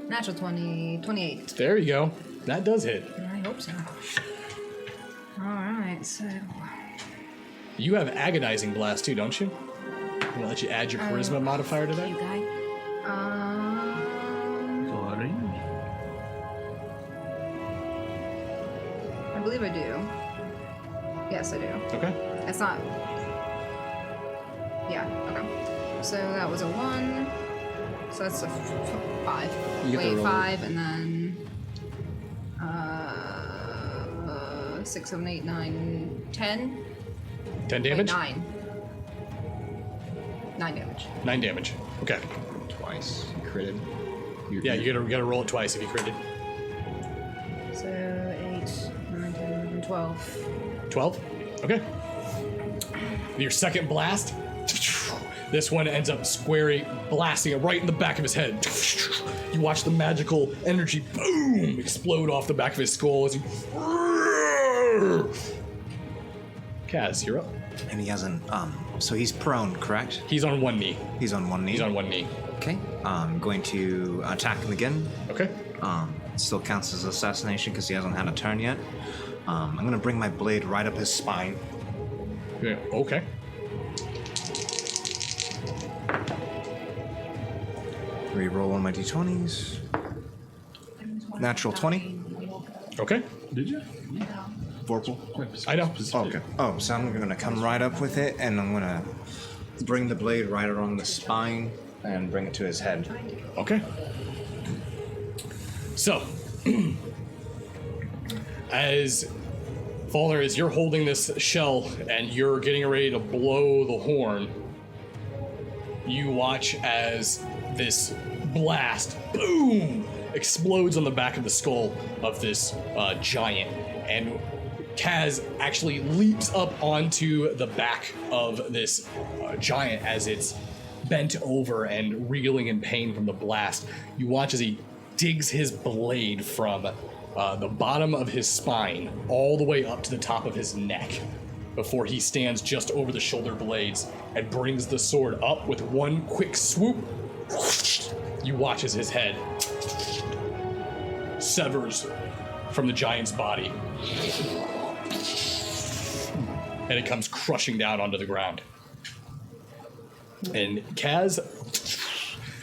Natural 20, 28. There you go. That does hit. I hope so. Alright, so... You have Agonizing Blast too, don't you? I'm gonna let you add your Charisma modifier to that. You guy. Sorry. I believe I do. Yes, I do. Okay. It's not... Yeah, okay. So that was a 1. So that's a 5. You get to Wait, roll. 5, and then... 6, 7, 8, 9, 10? 10 Wait, damage? 9. 9 damage. 9 damage. Okay. Twice. Critted. Yeah, you gotta roll it twice if you critted. So 8, 9, 10, 11, 12. 12? Okay. Your second blast, this one ends up squarely blasting it right in the back of his head. You watch the magical energy boom explode off the back of his skull as he. Kaz, you're up. And he has an, so he's prone, correct? He's on one knee. He's on one knee. He's on one knee. Okay. I'm going to attack him again. Okay. It still counts as assassination because he hasn't had a turn yet. I'm going to bring my blade right up his spine. Yeah. Okay. Reroll one of my d20s. Natural 20. Okay. Did you? Vorpal. I know. Oh, okay. Oh, so I'm going to come right up with it, and I'm going to bring the blade right along the spine and bring it to his head. Okay. So, as Falner, as you're holding this shell and you're getting ready to blow the horn, you watch as this blast, boom, explodes on the back of the skull of this giant. And Kaz actually leaps up onto the back of this giant as it's bent over and reeling in pain from the blast. You watch as he digs his blade from the bottom of his spine all the way up to the top of his neck before he stands just over the shoulder blades and brings the sword up with one quick swoop. You watch as his head severs from the giant's body and it comes crushing down onto the ground. And Kaz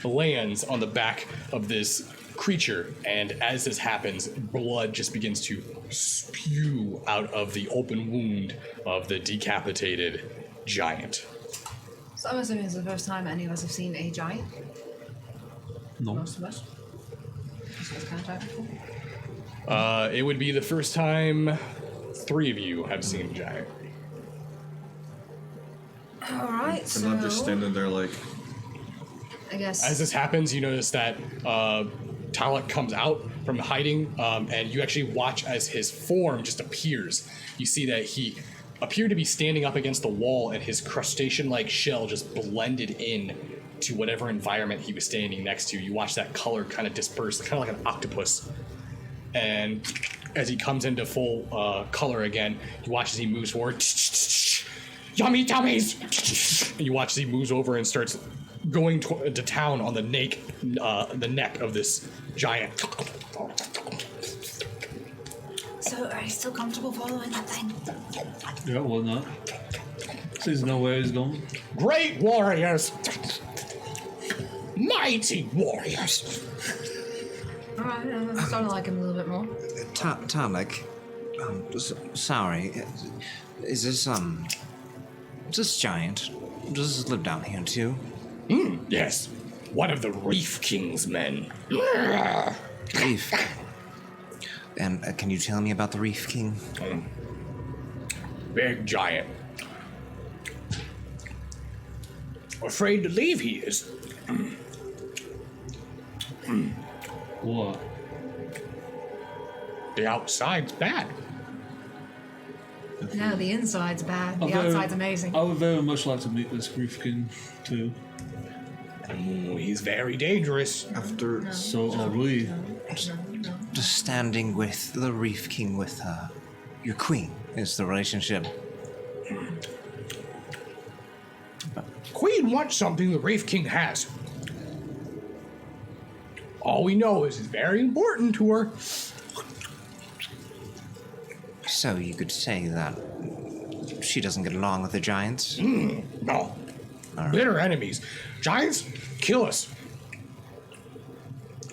lands on the back of this creature, and as this happens, blood just begins to spew out of the open wound of the decapitated giant. So I'm assuming it's the first time any of us have seen a giant. No. Most of us. This was kind of giant before. It would be the first time 3 of you have seen a giant. Alright, so... And I'm just standing there like, I guess... As this happens, you notice that Talak comes out from hiding, and you actually watch as his form just appears. You see that he appeared to be standing up against the wall, and his crustacean-like shell just blended in to whatever environment he was standing next to. You watch that color kind of disperse, kind of like an octopus. And as he comes into full color again, you watch as he moves forward. Yummy tummies! And you watch as he moves over and starts going to town on the neck of this giant. So, are you still comfortable following that thing? Yeah, well, not. Sees know where he's going. Great warriors! Mighty warriors! Alright, I'm starting to like him a little bit more. Tarnik, sorry. Is this giant? Does this live down here too? Yes, one of the Reef King's men. Reef. And can you tell me about the Reef King? Big giant. Afraid to leave he is. What? The outside's bad. No, the inside's bad. The I very- outside's amazing. I would very much like to meet this Grief King too. He's very dangerous. After So are we. Just standing with the Reef King with your queen is the relationship. Queen wants something the Reef King has. All we know is it's very important to her. So you could say that she doesn't get along with the giants? No. Bitter enemies. Giants kill us.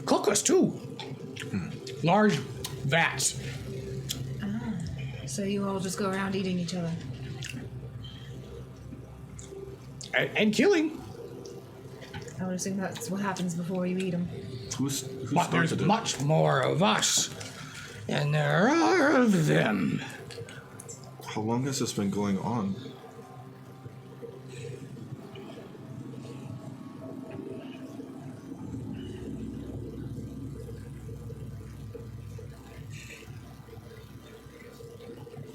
Cook us too. Large vats. So you all just go around eating each other. And killing. I would assume that's what happens before you eat them. who But there's started it? much more of us than there are of them. How long has this been going on?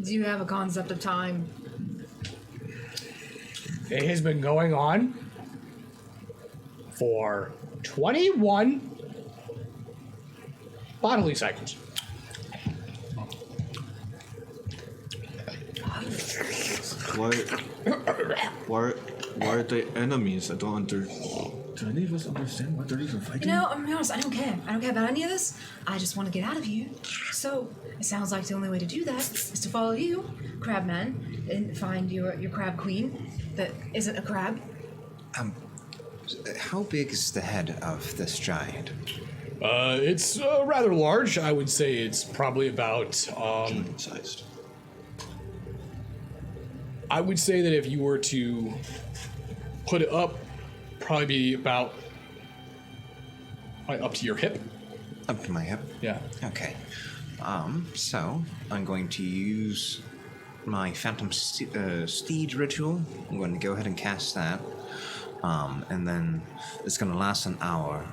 Do you have a concept of time? It has been going on for 21 bodily cycles. Why are they enemies? I don't Do any of us understand why they're even fighting? You know, I'm gonna be honest, I don't care. I don't care about any of this. I just want to get out of here. So, it sounds like the only way to do that is to follow you, Crabman, and find your crab queen that isn't a crab. How big is the head of this giant? It's rather large. I would say it's probably about. Sized. I would say that if you were to put it up, probably be about up to your hip. Up to my hip? Yeah. Okay. So I'm going to use my Phantom Steed ritual. I'm going to go ahead and cast that. And then it's going to last an hour.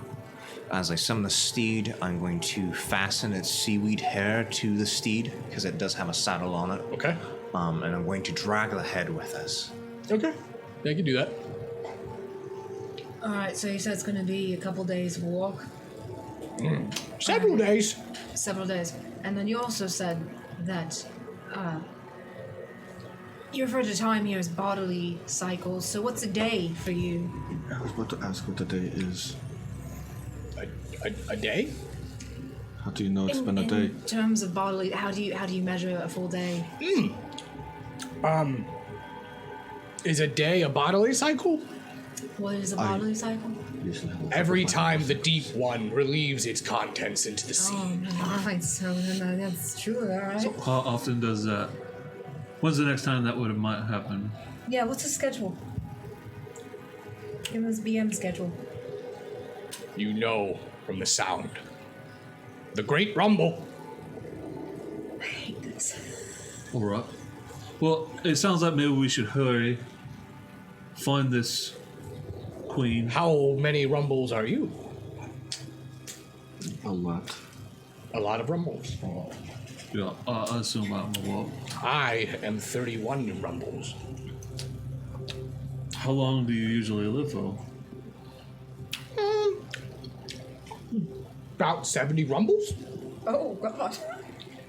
As I summon the steed, I'm going to fasten its seaweed hair to the steed, because it does have a saddle on it. Okay. And I'm going to drag the head with us. Okay. Yeah, I can do that. Alright, so you said it's gonna be a couple days walk. Several days. Several days. And then you also said that you refer to time here as bodily cycles. So what's a day for you? I was about to ask what the day is. A day? How do you know it's been a day? In terms of bodily, how do you measure a full day? Is a day a bodily cycle? What is a bodily cycle? Every time the deep one relieves its contents into the sea. Oh, right. So then that's true. All right. How often does that? When's the next time that might happen? Yeah. What's the schedule? Give us BM schedule. You know from the sound. The Great Rumble. I hate this. All right. Well, it sounds like maybe we should hurry. Find this queen. How many rumbles are you? A lot. A lot of rumbles. Yeah, I assume I'm a lot. I am 31 rumbles. How long do you usually live for? About 70 rumbles? Oh God.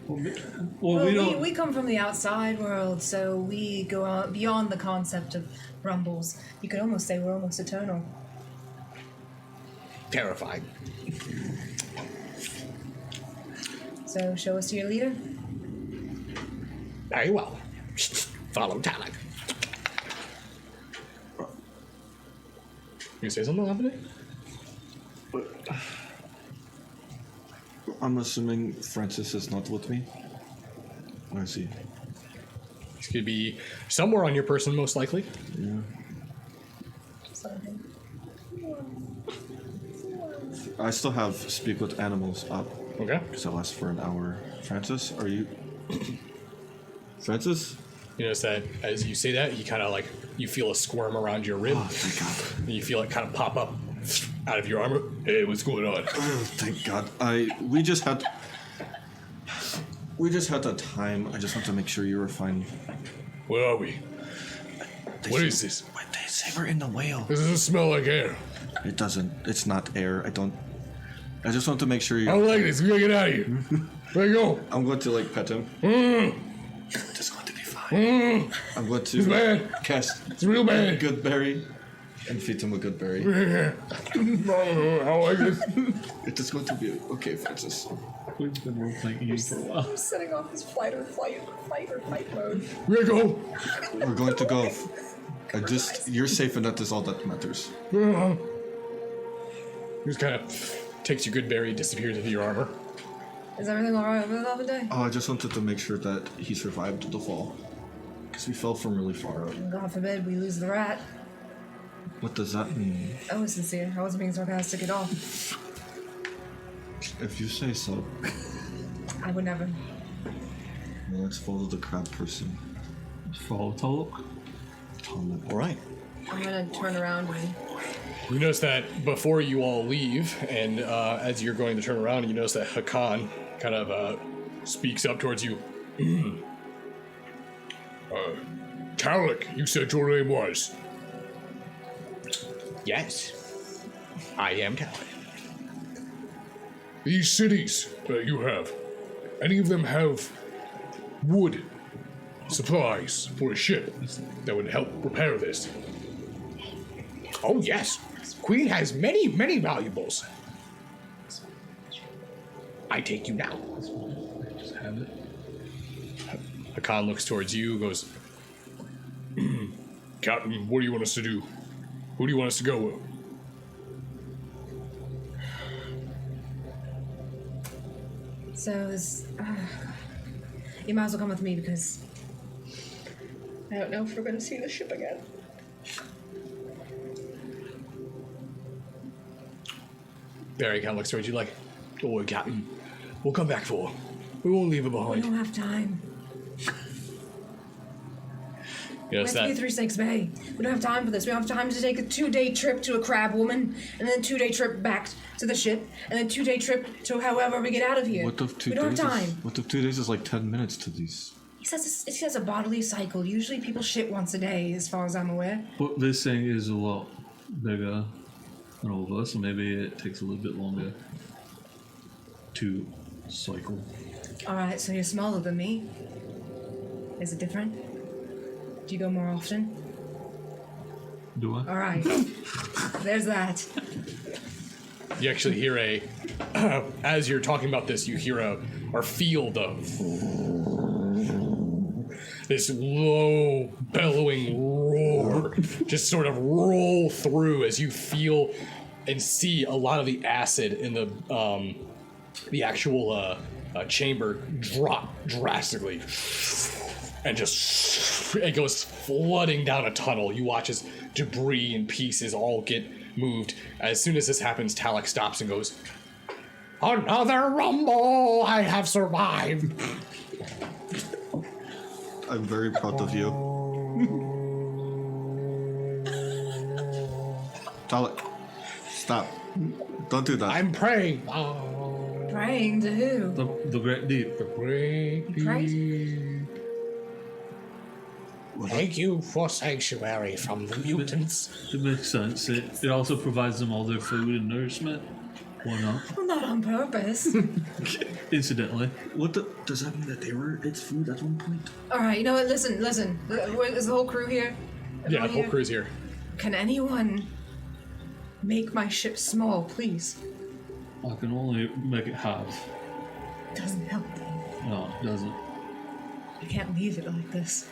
Well, we don't. We come from the outside world, so we go out beyond the concept of rumbles. You could almost say we're almost eternal. Terrifying. So show us to your leader. Very well. Follow Talon. You say something happening? I'm assuming Francis is not with me. I see. This could be somewhere on your person, most likely. Yeah. I still have Speak with Animals up. Okay. Because it lasts for an hour. Francis, are you... Francis? You notice that as you say that, he kind of like, you feel a squirm around your rib. Oh, thank God. And you feel it kind of pop up out of your armor. Hey, what's going on? Oh, thank God. We just had the time. I just want to make sure you were fine. Where are we? What is this? Wait, they say we're in the whale. This doesn't smell like air. It doesn't. It's not air. I just want to make sure I you... don't like this. We gotta get out of here. Where you go? I'm going to, like, pet him. It's going to be fine. I'm going to It's bad. cast It's real bad. Good Berry and feed him a Good Berry. I don't like this. It is going to be okay, Francis. We've been role-playing you for a while. I'm setting off his fight or flight mode. We gotta go. We're going to go. You're safe, and that is all that matters. Just kind of takes your good berry, disappears into your armor. Is everything alright over there, Day? Oh, I just wanted to make sure that he survived the fall. Because we fell from really far out. God forbid we lose the rat. What does that mean? I was sincere. I wasn't being sarcastic at all. If you say so. I would never. Well, let's follow the crab person. Follow Tolok. All right. I'm gonna turn around and... You notice that before you all leave, and as you're going to turn around, you notice that Hakan kind of speaks up towards you. Talik, you said your name was? Yes, I am Talik. These cities that you have, any of them have wood, supplies for a ship that would help repair this? Oh, yes. Queen has many, many valuables. I take you now. Just have it. Hakan looks towards you, goes, Captain, what do you want us to do? Who do you want us to go with? So, you might as well come with me because I don't know if we're going to see the ship again. Barry kind of looks towards you like, don't worry, Captain. We'll come back for her. We won't leave her We behind. don't have time. You We notice have to be that? at 36 Bay. We don't have time for this. We don't have time to take a 2-day trip to a crab woman, and then a 2-day trip back to the ship, and then a 2-day trip to however we get out of here. What if 2 we don't days? have time. What if 2 days is like 10 minutes to these? He says a bodily cycle. Usually people shit once a day, as far as I'm aware. But this thing is a lot bigger than all of us, so maybe it takes a little bit longer to cycle. Alright, so you're smaller than me. Is it different? Do you go more often? Do I? Alright. There's that. You actually hear as you're talking about this, you hear or feel this low, bellowing roar just sort of roll through as you feel and see a lot of the acid in the actual chamber drop drastically. And just, it goes flooding down a tunnel. You watch as debris and pieces all get moved. As soon as this happens, Talik stops and goes, Another rumble! I have survived! I'm very proud of you. Talik, stop. Don't do that. I'm praying. Praying to who? The Great Deep. Right? Thank you for sanctuary from the mutants. It makes sense. It also provides them all their food and nourishment. Why not? Well, not on purpose. Incidentally. Does that mean that they were its food at one point? Alright, you know what? Listen. Is the whole crew here? Yeah, Everyone the whole here? crew's here. Can anyone make my ship small, please? I can only make it half. Doesn't help. No, it doesn't. I can't leave it like this.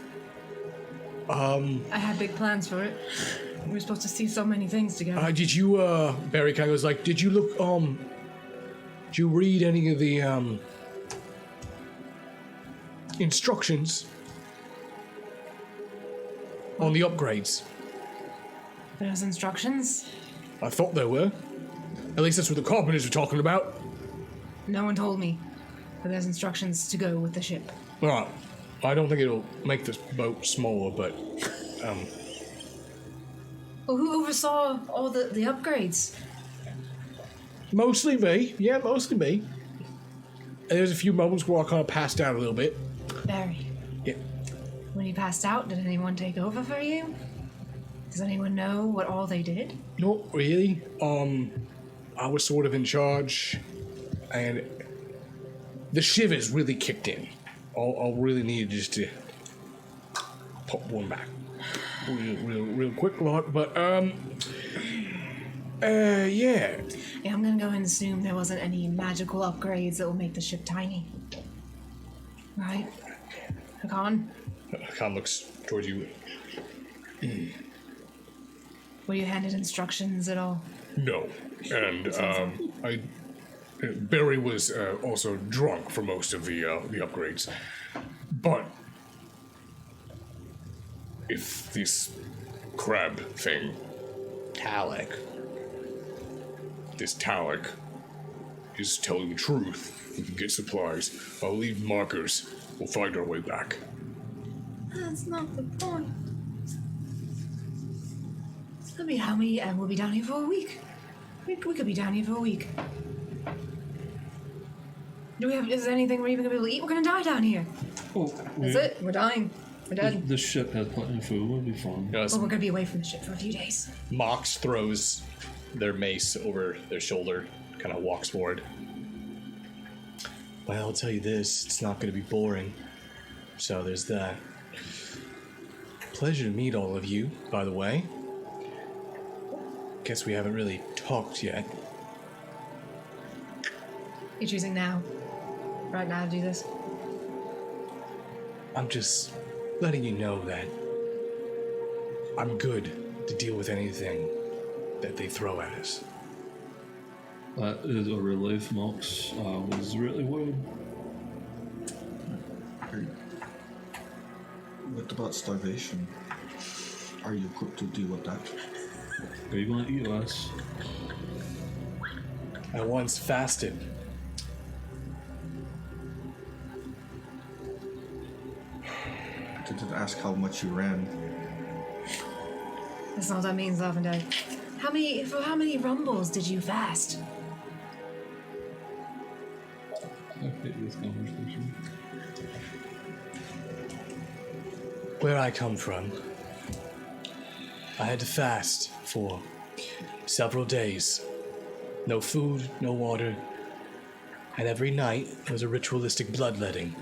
I had big plans for it. We're supposed to see so many things together. Did you, Barry kind of goes like, did you look, did you read any of the, instructions on the upgrades? There's instructions. I thought there were. At least that's what the carpenters were talking about. No one told me. But there's instructions to go with the ship. Alright. I don't think it'll make this boat smaller, but, Well, who oversaw all the upgrades? mostly me. Yeah, mostly me. And there's a few moments where I kind of passed out a little bit. Barry, Yeah. when you passed out, did anyone take over for you? Does anyone know what all they did? Not really. I was sort of in charge, and the shivers really kicked in. I really needed just to pop one back, real quick, lot. But yeah. Yeah, I'm gonna go ahead and assume there wasn't any magical upgrades that will make the ship tiny. Right? Hakan, Khan looks towards you. were you handed instructions at all? No, and Barry was also drunk for most of the upgrades, but if this crab thing, this Talek, is telling the truth, we can get supplies. I'll leave markers. We'll find our way back. That's not the point. I mean, how many? And we'll be down here for a week. We could be down here for a week. Is there anything we're even gonna be able to eat? We're gonna die down here. Oh, That's it. We're dying. We're dead. The ship has plenty of food. We'll be fine. Yes. Well, we're gonna be away from the ship for a few days. Mox throws their mace over their shoulder, kind of walks forward. Well, I'll tell you this, it's not going to be boring. So there's that. Pleasure to meet all of you, by the way. Guess we haven't really talked yet. You're choosing now. Right now to do this. I'm just letting you know that I'm good to deal with anything that they throw at us. That is a relief, Mox. I was really worried. What about starvation? Are you equipped to deal with that? Are you going to eat us? I once fasted. I didn't ask how much you ran. That's not what that means, Lavender. For how many rumbles did you fast? I hate this conversation. Where I come from, I had to fast for several days. No food, no water, and every night was a ritualistic bloodletting.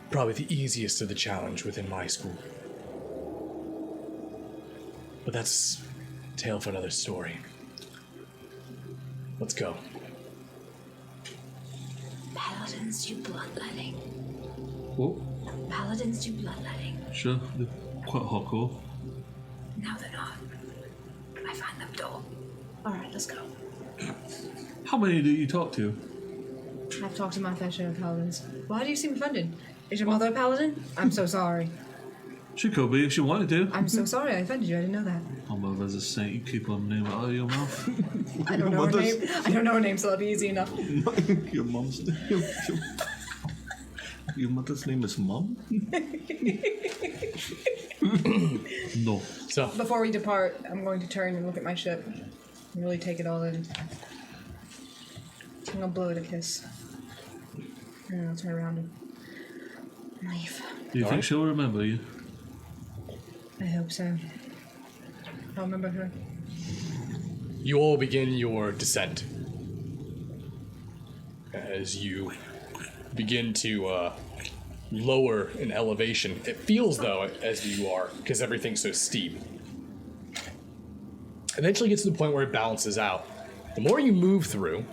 Probably the easiest of the challenge within my school. But that's a tale for another story. Let's go. Paladins do bloodletting. Oh, Paladins do bloodletting. sure. They're quite hardcore. No, they're not. I find them dull. Alright, let's go. How many do you talk to? I've talked to my fair share of paladins. Why do you seem offended? Is your mother a paladin? I'm so sorry. She could be if she wanted to. I'm so sorry I offended you. I didn't know that. My mother's a saint. You keep her name out of your mouth. I don't know her name. I don't know her name, so that'll be easy enough. Your mom's your mother's name is Mom? No. So, Before we depart, I'm going to turn and look at my ship and really take it all in. I'm gonna blow it a kiss. And then I'll turn around and leave. Do you think she'll remember you? I hope so. I'll remember her. you all begin your descent. As you begin to lower in elevation, it feels though as you are, because everything's so steep. Eventually gets to the point where it balances out. The more you move through,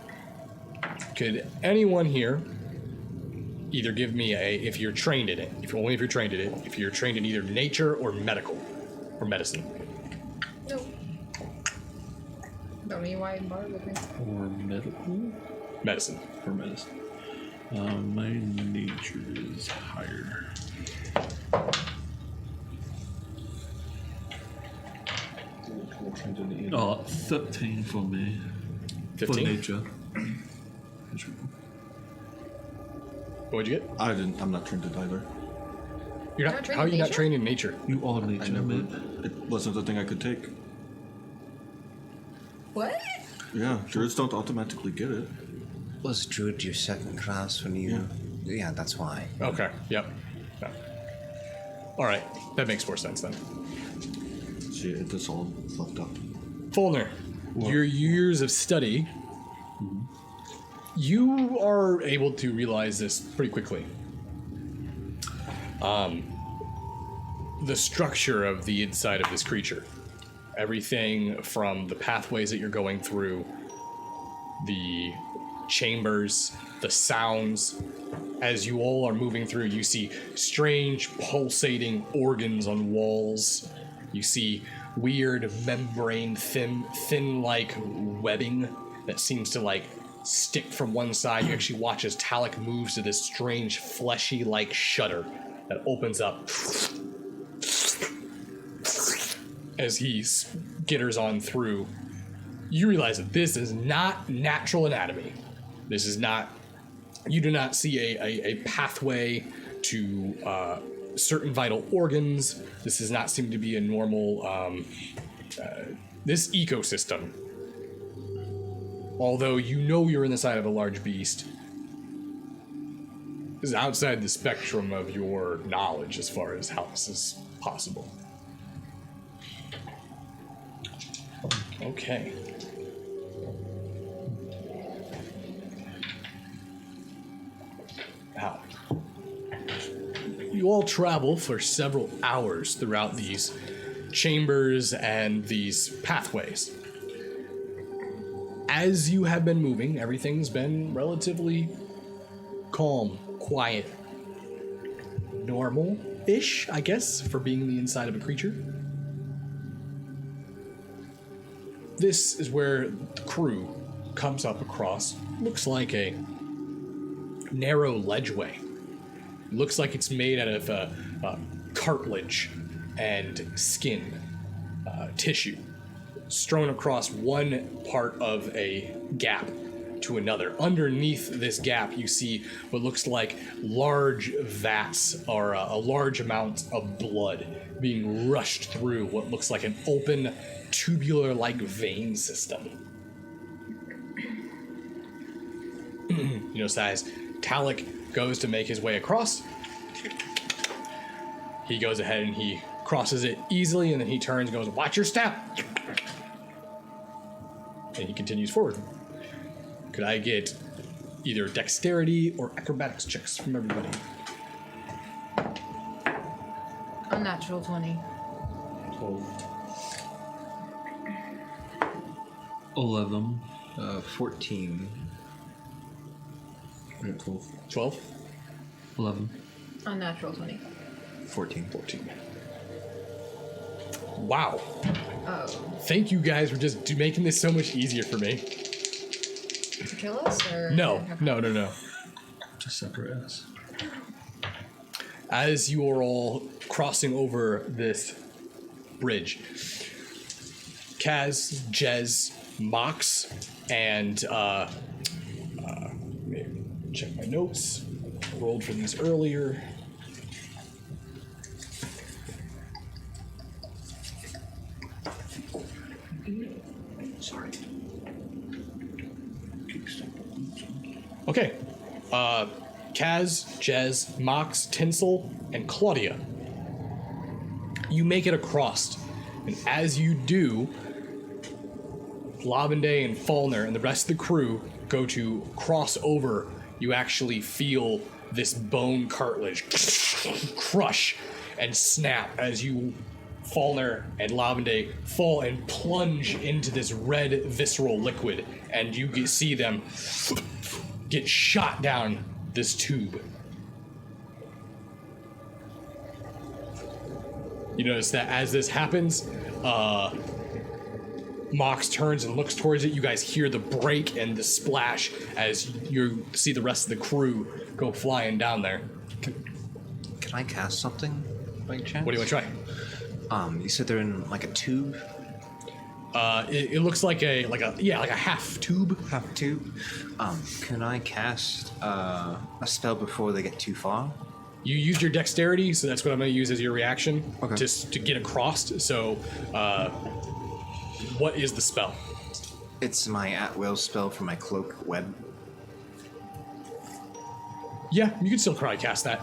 could anyone here either give me if you're trained in it, if you're trained in it, if you're trained in either nature or medical or medicine. No. Don't mean why I'm barred with me. Or medical? Medicine. For medicine. My nature is higher. Oh, 13 for me. 15? For nature. What'd you get? I'm not trained it either. You're Not not. trained How are in you not nature? trained in nature? You are I nature, never. man. It wasn't a thing I could take. What? Yeah, druids don't automatically get it. Was Druid your second class when you? Yeah, that's why. Okay. Yep. Yeah. All right. That makes more sense then. See, it is all fucked up. Falner, your years of study, you are able to realize this pretty quickly. The structure of the inside of this creature. Everything from the pathways that you're going through, the chambers, the sounds. As you all are moving through, you see strange pulsating organs on walls. You see weird membrane thin like webbing that seems to like stick from one side. You actually watch as Talik moves to this strange fleshy like shutter that opens up as he skitters on through. You realize that this is not natural anatomy. This is not, you do not see a pathway to certain vital organs. This does not seem to be a normal, this ecosystem. Although you know you're in the side of a large beast, is outside the spectrum of your knowledge as far as how this is possible. Okay. Now, you all travel for several hours throughout these chambers and these pathways. As you have been moving, everything's been relatively calm, quiet, normal-ish, I guess, for being the inside of a creature. This is where the crew comes up across, looks like a narrow ledgeway. Looks like it's made out of cartilage and skin, tissue, strewn across one part of a gap to another. Underneath this gap, you see what looks like large vats or a large amount of blood being rushed through what looks like an open tubular-like vein system. You notice that as Talik goes to make his way across, he goes ahead and he crosses it easily, and then he turns and goes, "Watch your step!" And he continues forward. Could I get either dexterity or acrobatics checks from everybody? Unnatural 20. 11. 14. 12? 11. Unnatural 20. 14. Wow. Oh. Thank you guys for just making this so much easier for me. To kill us or? No. Just separate us. As you are all crossing over this bridge, Kaz, Jez, Mox, and let me check my notes. I rolled for these earlier. Sorry. Okay. Kaz, Jez, Mox, Tinsel, and Claudia. You make it across. And as you do, Lavende and Falner and the rest of the crew go to cross over. You actually feel this bone cartilage crush and snap as you, Falner and Lavende, fall and plunge into this red visceral liquid, and you see them get shot down this tube You notice that as this happens, Mox turns and looks towards it. You guys hear the break and the splash as you see the rest of the crew go flying down there. Can I cast something by chance? What do you want to try? You said they're in like a tube. It looks like a half tube. Half tube. Can I cast a spell before they get too far? You used your dexterity, so that's what I'm going to use as your reaction Okay. to get across. So, what is the spell? It's my at-will spell for my cloak web. Yeah, you can still probably cast that.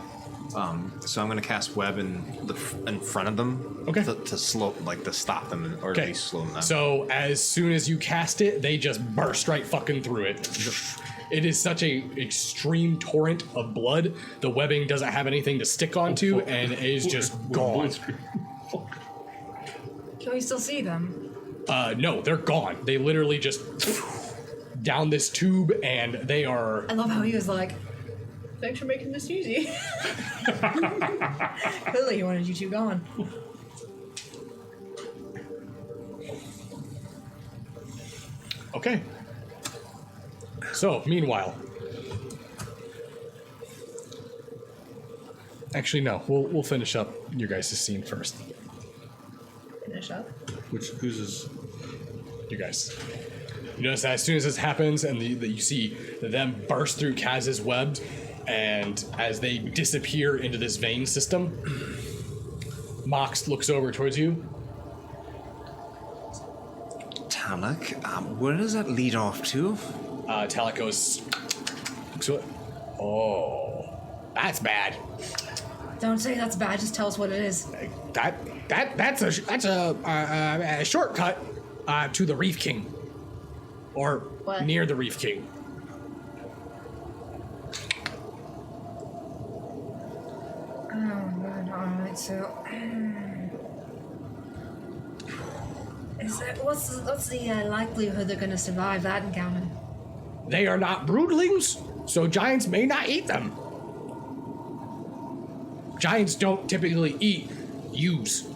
So I'm going to cast web in front of them. Okay. To slow, like to stop them or at Okay. least slow them down. So as soon as you cast it, they just burst right fucking through it. It is such a extreme torrent of blood. The webbing doesn't have anything to stick onto, and it is just gone. Can we still see them? No, they're gone. They literally just down this tube, and they are. I love how he was like, thanks for making this easy. Clearly he wanted you two gone. Okay. So, meanwhile. Actually, no. We'll finish up your guys' scene first. Finish up. Who's this? You guys. You notice that as soon as this happens, and you see them burst through Kaz's webs, and as they disappear into this vein system, Mox looks over towards you. Talak, where does that lead off to? Talak goes. Oh, that's bad. Don't say that's bad, just tell us what it is. That's a shortcut to the Reef King, or What? near the Reef King. Oh, man, alright, so... what's the likelihood they're gonna survive that encounter? They are not broodlings, so giants may not eat them. Giants don't typically eat ewes.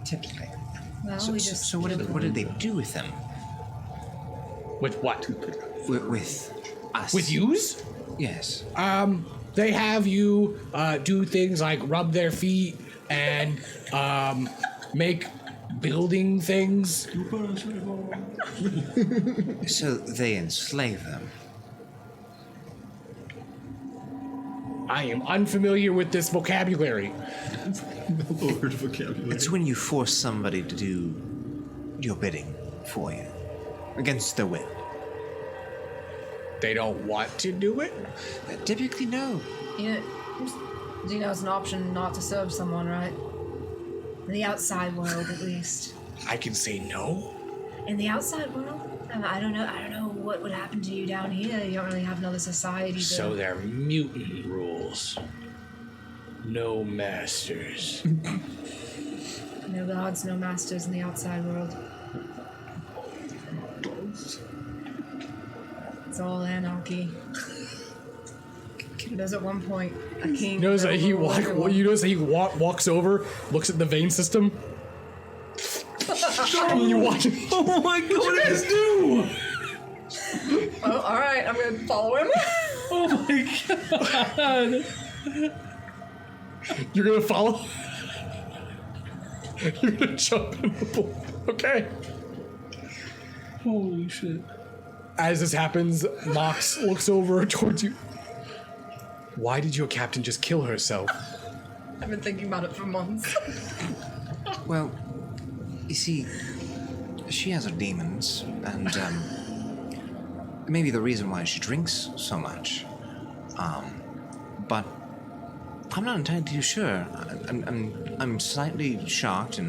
Typically. Well, So, we so, just... so what did they do with them? With what? With us? With ewes? Yes. They have you do things like rub their feet and make building things. So they enslave them. I am unfamiliar with this vocabulary. Word vocabulary. It's when you force somebody to do your bidding for you. Against their will. They don't want to do it? Typically, no. You know it's an option not to serve someone, right? In the outside world, at least. I can say no. In the outside world? I don't know what would happen to you down here. You don't really have another society to... So they're mutant rules. No masters. No gods, no masters in the outside world. It's all anarchy. There's at one point a king... You notice that he walks over, looks at the vein system. And you watch him. Oh my god, what did you guys do? Oh, alright, I'm gonna follow him. Oh my god. You're gonna follow? You're gonna jump in the pool. Okay. Holy shit. As this happens, Mox looks over towards you. Why did your captain just kill herself? I've been thinking about it for months. Well, you see, she has her demons, and maybe the reason why she drinks so much. But I'm not entirely too sure. I'm slightly shocked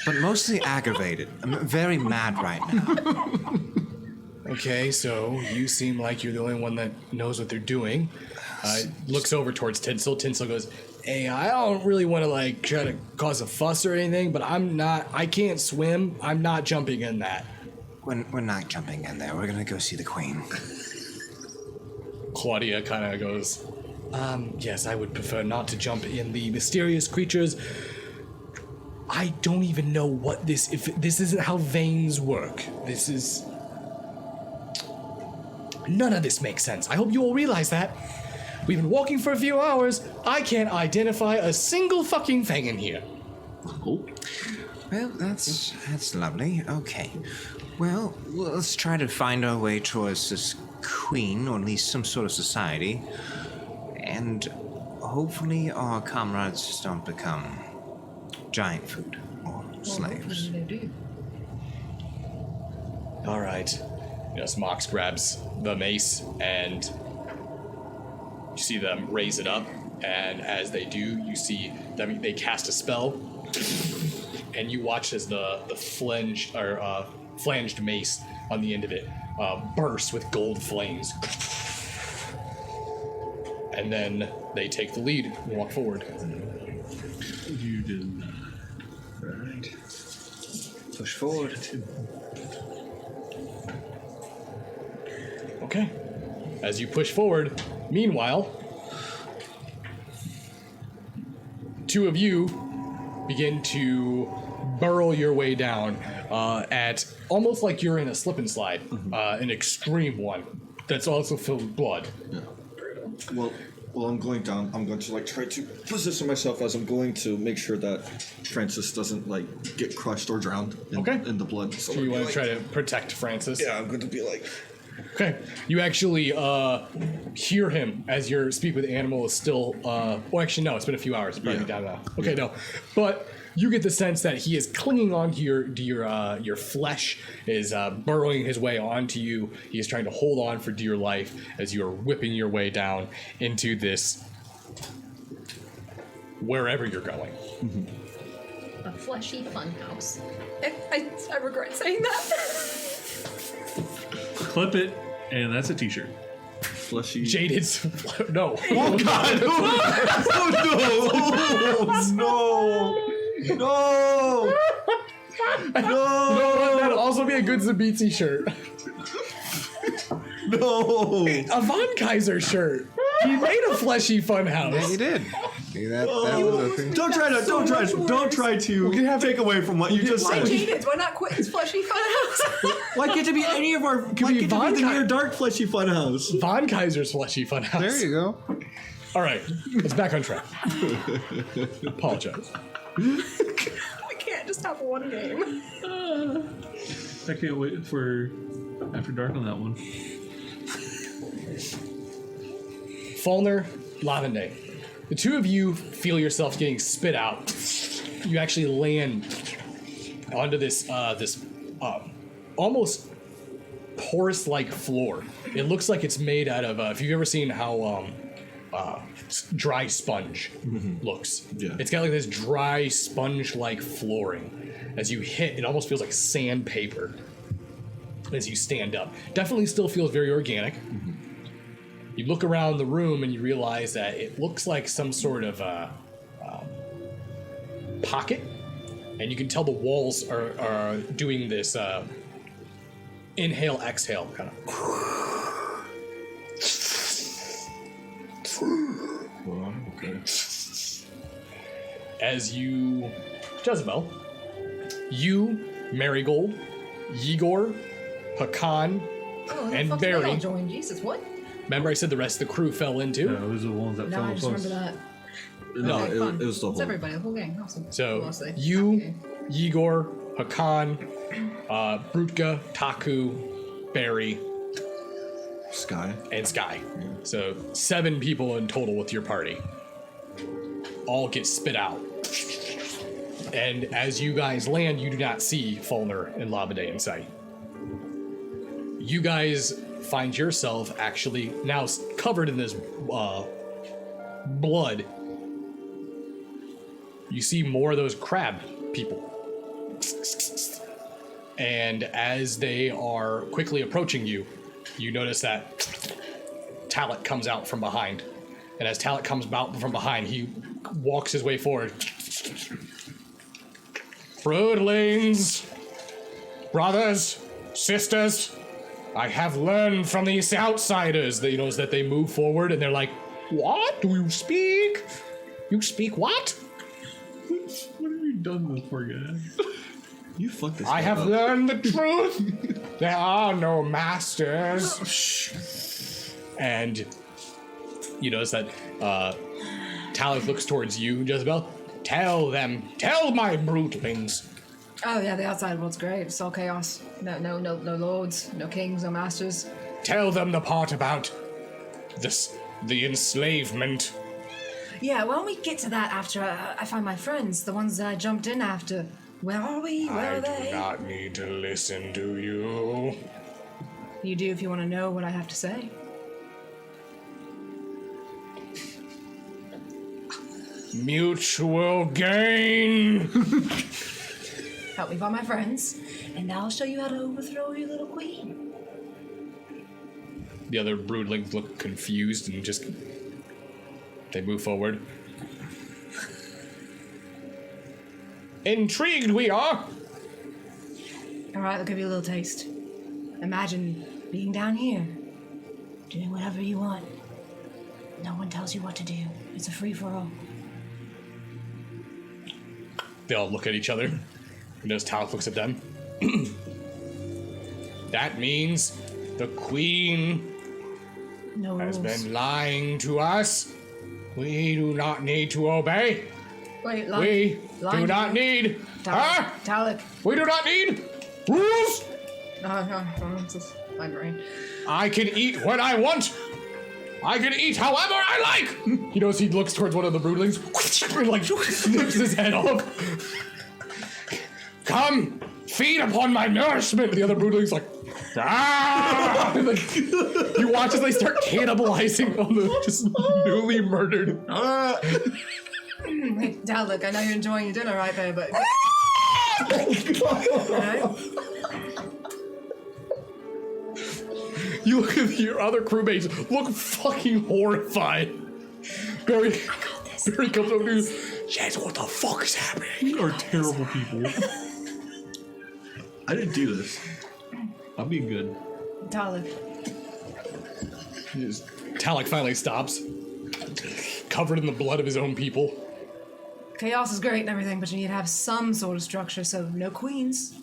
but mostly aggravated. I'm very mad right now. Okay, so you seem like you're the only one that knows what they're doing. Looks over towards Tinsel. Tinsel goes, hey, I don't really want to try to cause a fuss or anything, but I can't swim. I'm not jumping in that. We're not jumping in there. We're gonna go see the queen. Claudia kind of goes, yes, I would prefer not to jump in the mysterious creatures. I don't even know what if this isn't how veins work. None of this makes sense. I hope you all realize that. We've been walking for a few hours. I can't identify a single fucking thing in here. Oh. Well, that's lovely. Okay. Well, let's try to find our way towards this queen, or at least some sort of society. And hopefully our comrades don't become giant food or slaves. Hopefully they do. All right. Smox grabs the mace, and you see them raise it up. And as they do, you see them. They cast a spell, and you watch as the flanged mace on the end of it bursts with gold flames. And then they take the lead and walk forward. You did not. Right. Push forward. Okay. As you push forward, meanwhile, two of you begin to burrow your way down at almost like you're in a slip and slide, an extreme one that's also filled with blood. Yeah. Well, I'm going down. I'm going to try to position myself as I'm going to make sure that Francis doesn't get crushed or drowned in the blood. So you want to try to protect Francis? Yeah, I'm going to be Okay. You actually hear him as your speak with animal is still. Well, actually, no. It's been a few hours. It's probably down now. Okay, no. But you get the sense that he is clinging on to your flesh, is burrowing his way onto you. He is trying to hold on for dear life as you are whipping your way down into this wherever you're going. A fleshy funhouse. I regret saying that. Clip it, and that's a t-shirt. fleshy. Jaded's no. Oh God! No! No! No, that'd also be a good Zabitzi shirt. No! A Von Kaiser shirt. He made a fleshy funhouse. Yeah, you did. See, that was a thing. Don't try to take away from what you just Why said. Jaded's? Why not Quentin's fleshy funhouse? Why can't it be any of our? Why be can't it Von be the Kai- NearDark fleshy funhouse? Von Kaiser's fleshy funhouse. There you go. All right, let's back on track. Apologize. We can't just have one game. I can't wait for After Dark on that one. Falner, Lavende. The two of you feel yourself getting spit out. You actually land onto this almost porous-like floor. It looks like it's made out of. If you've ever seen how dry sponge looks, Yeah. it's got like this dry sponge-like flooring. As you hit, it almost feels like sandpaper. As you stand up, definitely still feels very organic. You look around the room and you realize that it looks like some sort of pocket, and you can tell the walls are doing this inhale, exhale kind of. Okay. As you, Jezebel, you, Marigold, Yegor, Hakan, and Barry. Join Jesus. What? Remember I said the rest of the crew fell into? Yeah, those are the ones that No, fell I just plus. remember that. No, Okay, fun. it was the It's whole. everybody, the whole gang. Awesome. So Mostly. you, Okay. Yegor, Hakan, Brutka, Taku, Barry, Sky. and Sky. So 7 people in total with your party. All get spit out. And as you guys land, you do not see Falner and Labade in sight. You guys find yourself actually now covered in this blood. You see more of those crab people. And as they are quickly approaching you, you notice that Talit comes out from behind. And as Talit comes out from behind, he walks his way forward. Broodlings, brothers, sisters, I have learned from these outsiders that, that they move forward and they're like, what do you speak? You speak what? What have you done this for, guys? You fucked this. I guy have up. learned the truth. There are no masters. And you notice that Talith looks towards you, Jezebel. Tell my broodlings. Oh yeah, the outside world's great. It's all chaos. No lords, no kings, no masters. Tell them the part about the enslavement. Yeah, why don't we get to that after I find my friends, the ones that I jumped in after. Where are we? Where I are they? do not need to listen to you. You do if you want to know what I have to say. Mutual gain. Help me find my friends, and I'll show you how to overthrow your little queen. The other broodlings look confused and just they move forward. Intrigued we are. All right, I'll give you a little taste. Imagine being down here, doing whatever you want. No one tells you what to do. It's a free-for-all. They all look at each other. And notice Talith looks at them. That means the queen No has rules. been lying to us. We do not need to obey. Wait, We lying do to not you? need. Huh? Talik. We do not need rules. No, it's just my brain. I can eat when I want. I can eat however I like. You notice he looks towards one of the broodlings and like snips his head off. Come, feed upon my nourishment. The other broodling's like, ah! Like, you watch as they start cannibalizing on the just newly murdered. Hey, Talik, I know you're enjoying your dinner right there, but... Alright. You look at your other crewmates, look fucking horrified. Barry comes over to you. Yes, what the fuck is happening? We are terrible people. I didn't do this. I'm being good. Talik. Talek finally stops, covered in the blood of his own people. Chaos is great and everything, but you need to have some sort of structure, so no queens.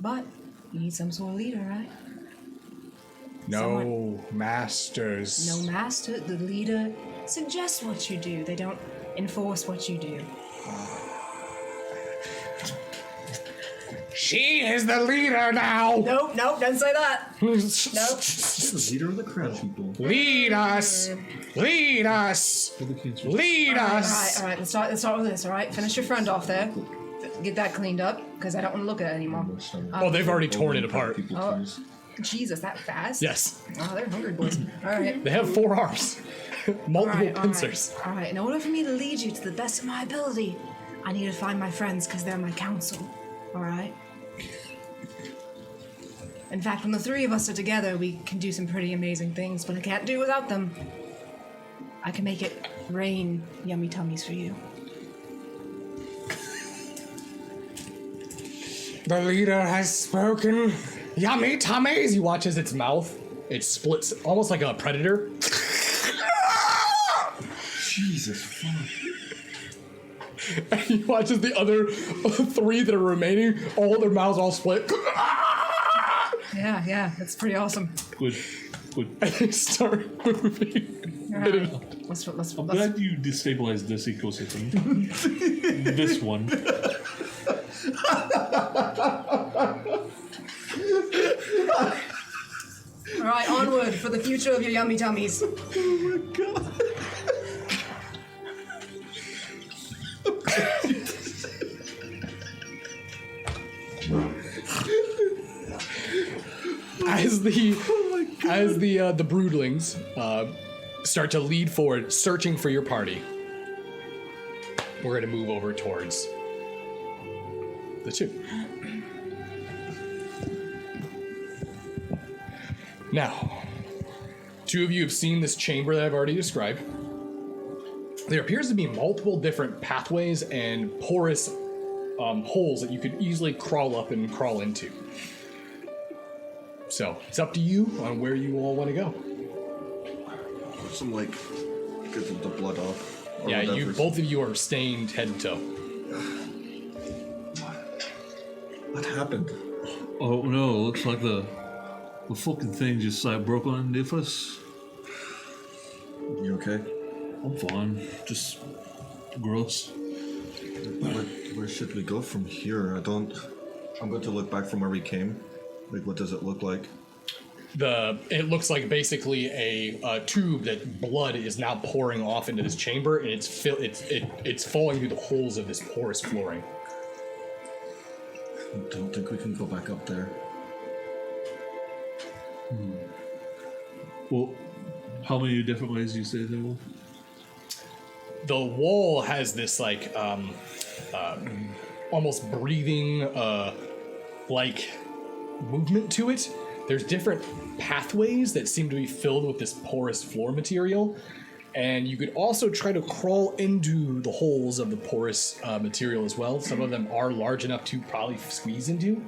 But you need some sort of leader, right? No masters. No master, the leader suggests what you do. They don't enforce what you do. She is the leader now. Nope, don't say that. Nope. The leader of the crowd people. Lead us. Lead us. For the cancer. Lead us. All right. Let's start with this. All right, finish your friend off there. Get that cleaned up, because I don't want to look at it anymore. Oh, they've already torn it apart. Oh, Jesus, that fast? Yes. Oh, they're hungry boys. All right. They have 4 arms. Multiple pincers. All right. In order for me to lead you to the best of my ability, I need to find my friends because they're my counsel. All right. In fact, when the 3 of us are together, we can do some pretty amazing things, but I can't do without them. I can make it rain yummy tummies for you. The leader has spoken. Yummy tummies. You watch as its mouth, it splits almost like a predator. Jesus fuck. And you watch as the other 3 that are remaining, all their mouths all split. Yeah, that's pretty awesome. Good. And they start moving. All right. Let's I'm glad you destabilized this ecosystem. This one. all right, onward for the future of your yummy tummies. Oh my god. As the broodlings start to lead forward, searching for your party, we're going to move over towards the 2. Now, 2 of you have seen this chamber that I've already described. There appears to be multiple different pathways and porous holes that you could easily crawl up and crawl into. So it's up to you on where you all want to go. Some like get the blood off. Or Yeah, whatever. both of you are stained head to toe. What happened? Oh no! Looks like the fucking thing just like broke underneath us. You okay? I'm fine. Just gross. Where should we go from here? I'm going to look back from where we came. Like, what does it look like? It looks like basically a tube that blood is now pouring off into this chamber, and it's falling through the holes of this porous flooring. I don't think we can go back up there. Well, how many different ways do you say there were? The wall has this like almost breathing like movement to it. There's different pathways that seem to be filled with this porous floor material, and you could also try to crawl into the holes of the porous material as well. Some of them are large enough to probably squeeze into.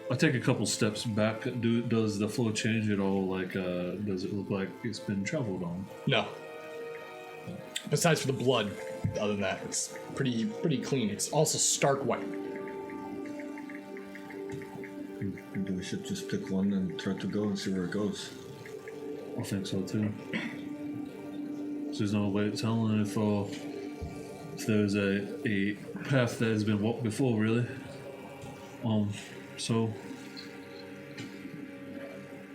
I take a couple steps back. Does the flow change at all? Like, does it look like it's been traveled on? No. Besides for the blood, other than that, it's pretty clean. It's also stark white. Maybe we should just pick one and try to go and see where it goes. I think so too. So there's no way of telling if there's a path that has been walked before, really. So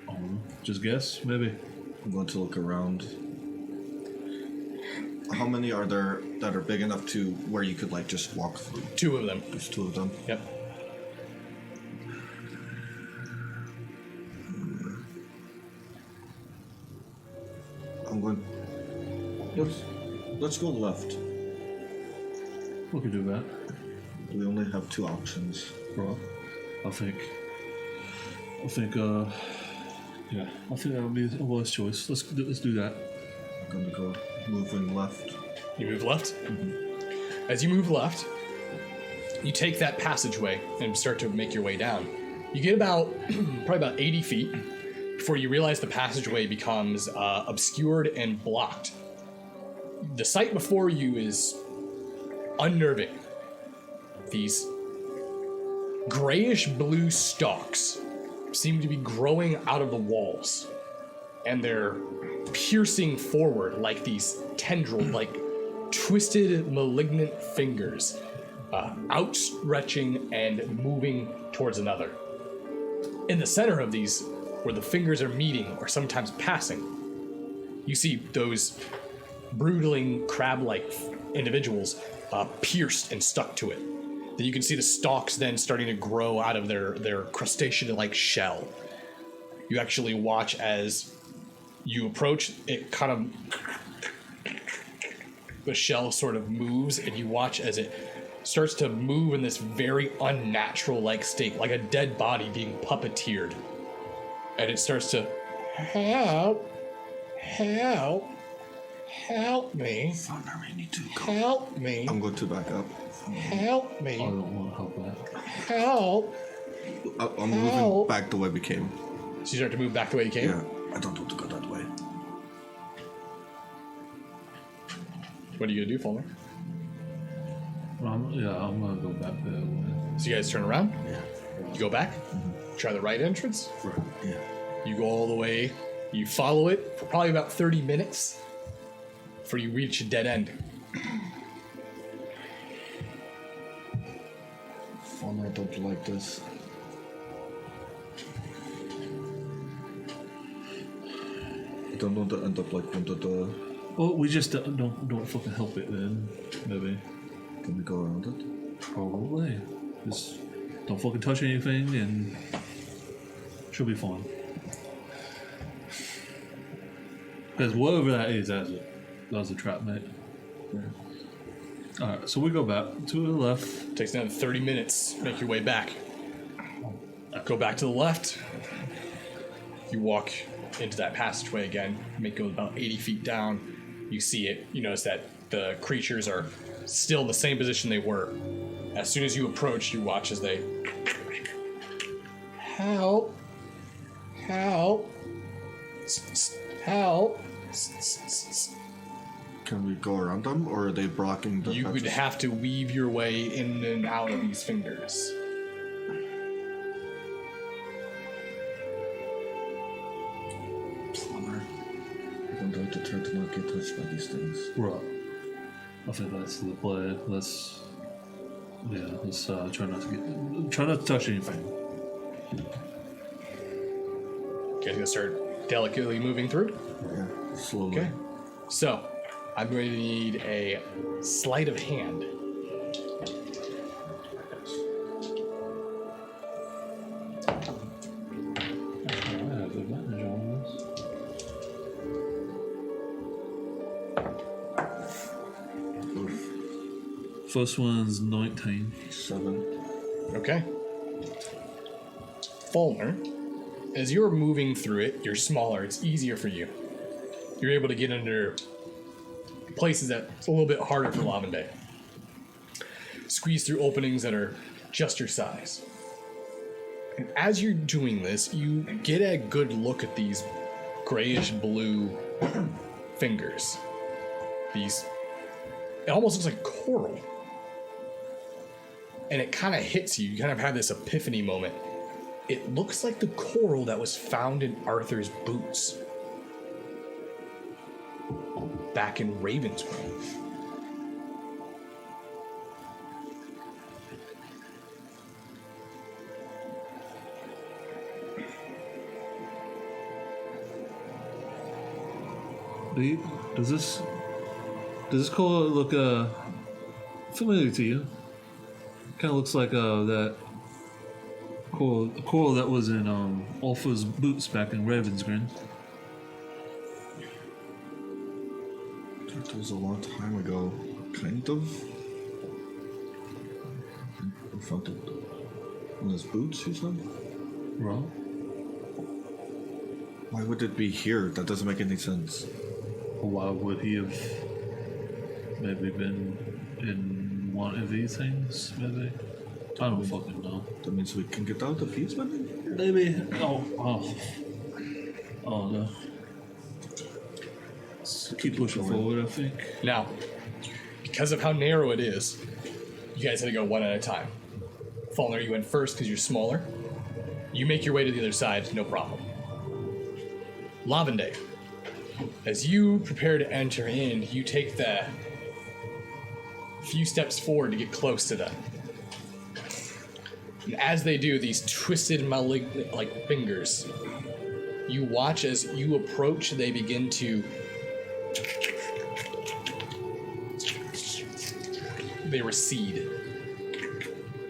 I don't know. Just guess, maybe. I'm going to look around. How many are there that are big enough to where you could like just walk through? 2 of them. There's 2 of them. Yep. I'm going. Let's go left. We could do that. We only have 2 options. Bro, I think, yeah, I think that would be a wise choice. Let's do that. I'm going to go moving left. You move left. As you move left, you take that passageway and start to make your way down. You get probably about 80 feet before you realize the passageway becomes obscured and blocked. The sight before you is unnerving. These grayish blue stalks seem to be growing out of the walls, and they're piercing forward like these tendril, like twisted, malignant fingers, outstretching and moving towards another. In the center of these, where the fingers are meeting or sometimes passing, you see those brooding crab-like individuals pierced and stuck to it. Then you can see the stalks then starting to grow out of their crustacean-like shell. You actually watch as you approach, it kind of, the shell sort of moves, and you watch as it starts to move in this very unnatural-like state, like a dead body being puppeteered. And it starts to, help me, Falner, we need to go. help me, I'm going to back up. help I me, don't want to help that. help. I'm moving back the way we came. So you start to move back the way you came? Yeah, I don't want to go that way. What are you gonna do, Falner? I'm gonna go back that way. So you guys turn around? Yeah. You go back? Try the right entrance? Yeah. You go all the way, you follow it for probably about 30 minutes before you reach a dead end. Falner, I don't like this. I don't want to end up like one of the. Well, we just don't fucking help it then. Maybe. Can we go around it? Probably. Just don't fucking touch anything and she'll be fine. Because whatever that is, that was a trap, mate. Yeah. Alright, so we go back to the left. Takes another 30 minutes. Make your way back. Go back to the left. You walk into that passageway again. Make go about 80 feet down. You see it. You notice that the creatures are still in the same position they were. As soon as you approach, you watch as they Help. Help. Help. Can we go around them, or are they blocking the You would patches? have to weave your way in and out of these fingers. Plumber. I don't like to try to not get touched by these things. Right. I think that's the play. Let's try not to touch anything. You guys gonna start delicately moving through? Yeah, slowly. Okay. So, I'm going to need a sleight of hand. I have advantage on this. Oof. First one's 19. 7. Okay. Falner, as you're moving through it, you're smaller, it's easier for you. You're able to get under places that it's a little bit harder for Lavender. Squeeze through openings that are just your size. And as you're doing this, you get a good look at these grayish blue fingers. These, it almost looks like coral. And it kind of hits you. You kind of have this epiphany moment. It looks like the coral that was found in Arthur's boots back in Ravensgrove. Does this coral look familiar to you? Kind of looks like that coral that was in Ulfa's boots back in Ravensgrove. That was a long time ago. Kind of. In front of in his boots, you said? Right. Why would it be here? That doesn't make any sense. Why would he have maybe been in one of these things? Maybe. I don't fucking know. That means we can get out if he's been in here? Maybe. Oh no. Let's keep pushing forward, I think. Now, because of how narrow it is, you guys had to go one at a time. Falner, you went first because you're smaller. You make your way to the other side, no problem. Lavender, as you prepare to enter in, you take the few steps forward to get close to them. And as they do, these twisted, malignant like fingers, you watch as you approach, they begin to. They recede.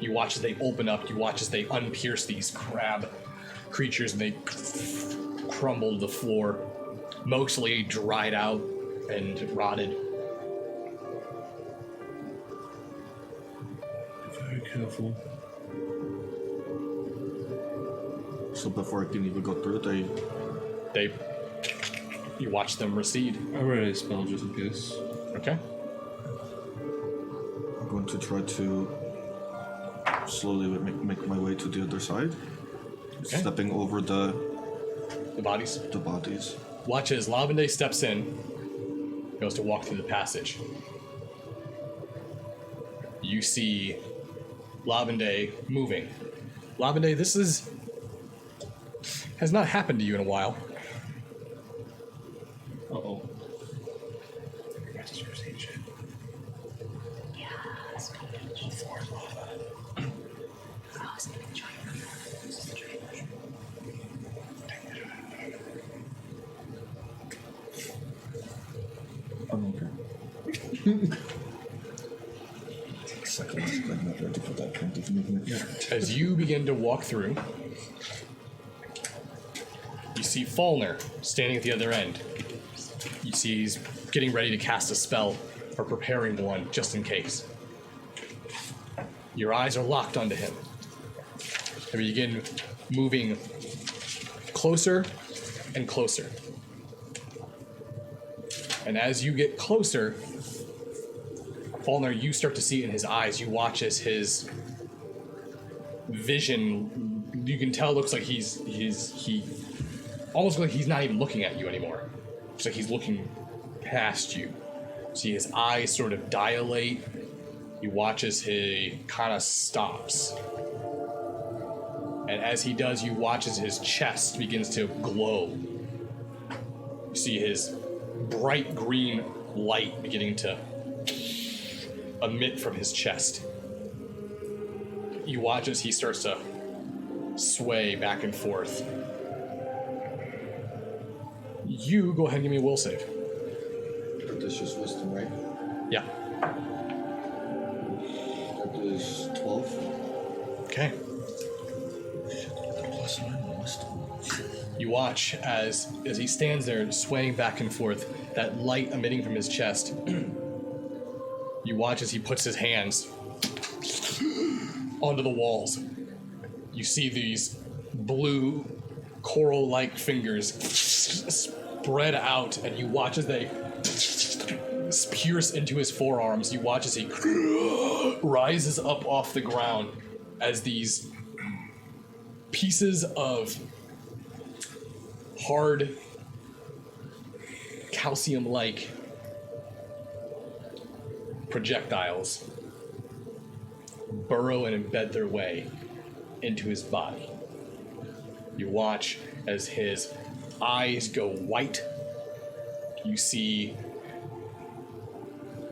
You watch as they open up, you watch as they unpierce these crab creatures, and they crumble to the floor, mostly dried out and rotted. Very careful. So before I can even go through, You watch them recede. I read a spell just in case. Okay. I'm going to try to slowly make my way to the other side. Okay. Stepping over the bodies. Watch as Lavender steps in, goes to walk through the passage. You see Lavender moving. Lavender, this has not happened to you in a while. Uh-oh. I'm okay. Psychologically, I'm not ready for that kind of movement yet. As you begin to walk through, you see Falner standing at the other end. You see he's getting ready to cast a spell, or preparing one, just in case. Your eyes are locked onto him. And you begin moving closer and closer. And as you get closer, Falner, you start to see in his eyes, you watch as his vision you can tell. It looks like he almost like he's not even looking at you anymore. It's like he's looking past you. See his eyes sort of dilate. You watch as he kind of stops. And as he does, you watch as his chest begins to glow. You see his bright green light beginning to emit from his chest. You watch as he starts to sway back and forth. You go ahead and give me a will save. But that's just wisdom, right? Yeah. That is 12. Okay. Plus 9 wisdom. You watch as he stands there swaying back and forth, that light emitting from his chest. You watch as he puts his hands onto the walls. You see these blue coral-like fingers spread out, and you watch as they pierce into his forearms. You watch as he rises up off the ground as these pieces of hard calcium-like projectiles burrow and embed their way into his body. You watch as his eyes go white. You see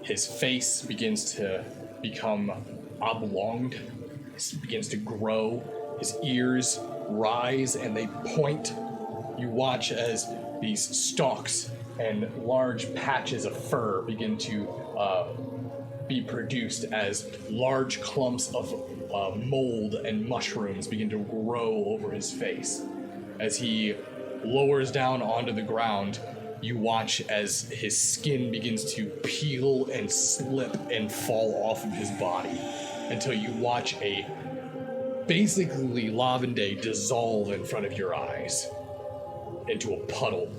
his face begins to become oblonged. It begins to grow. His ears rise and they point. You watch as these stalks and large patches of fur begin to be produced as large clumps of mold and mushrooms begin to grow over his face. As he lowers down onto the ground, you watch as his skin begins to peel and slip and fall off of his body until you watch a basically Lavende dissolve in front of your eyes into a puddle.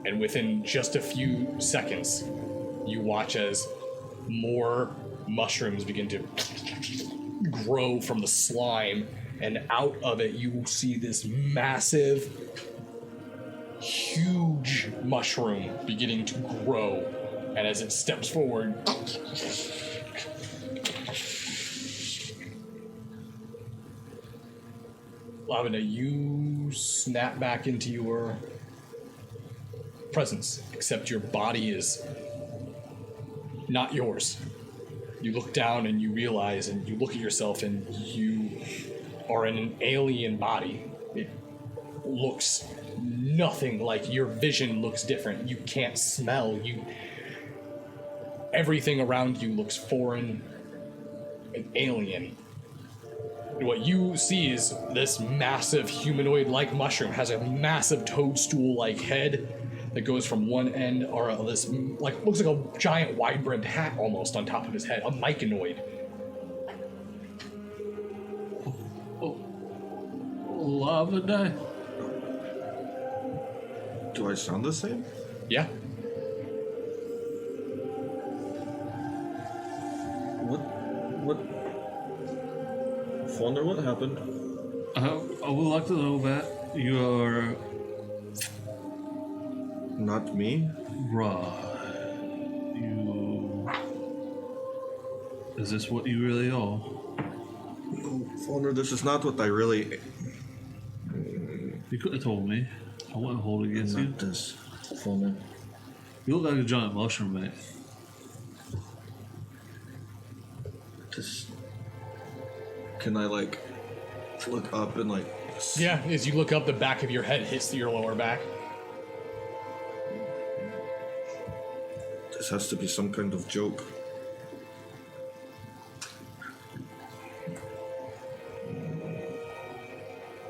And within just a few seconds, you watch as more mushrooms begin to grow from the slime, and out of it you see this massive, huge mushroom beginning to grow. And as it steps forward, Lavender, you snap back into your presence, except your body is not yours. You look down and you realize, and you look at yourself, and you are in an alien body. It looks nothing like your vision looks different. You can't smell. Everything around you looks foreign and alien. And what you see is this massive humanoid-like mushroom has a massive toadstool-like head that goes from one end, or this like looks like a giant wide-brimmed hat almost on top of his head, a myconoid. Lavender? Do I sound the same? Yeah. What? Falner, what happened? I would like to know that you are Not me. right. You. Is this what you really are? No, Falner, this is not what I really. You could have told me. I wouldn't hold it against you. Not this, Falner. You look like a giant mushroom, mate. This. Can I like look up and like? Yeah, as you look up, the back of your head hits your lower back. This has to be some kind of joke.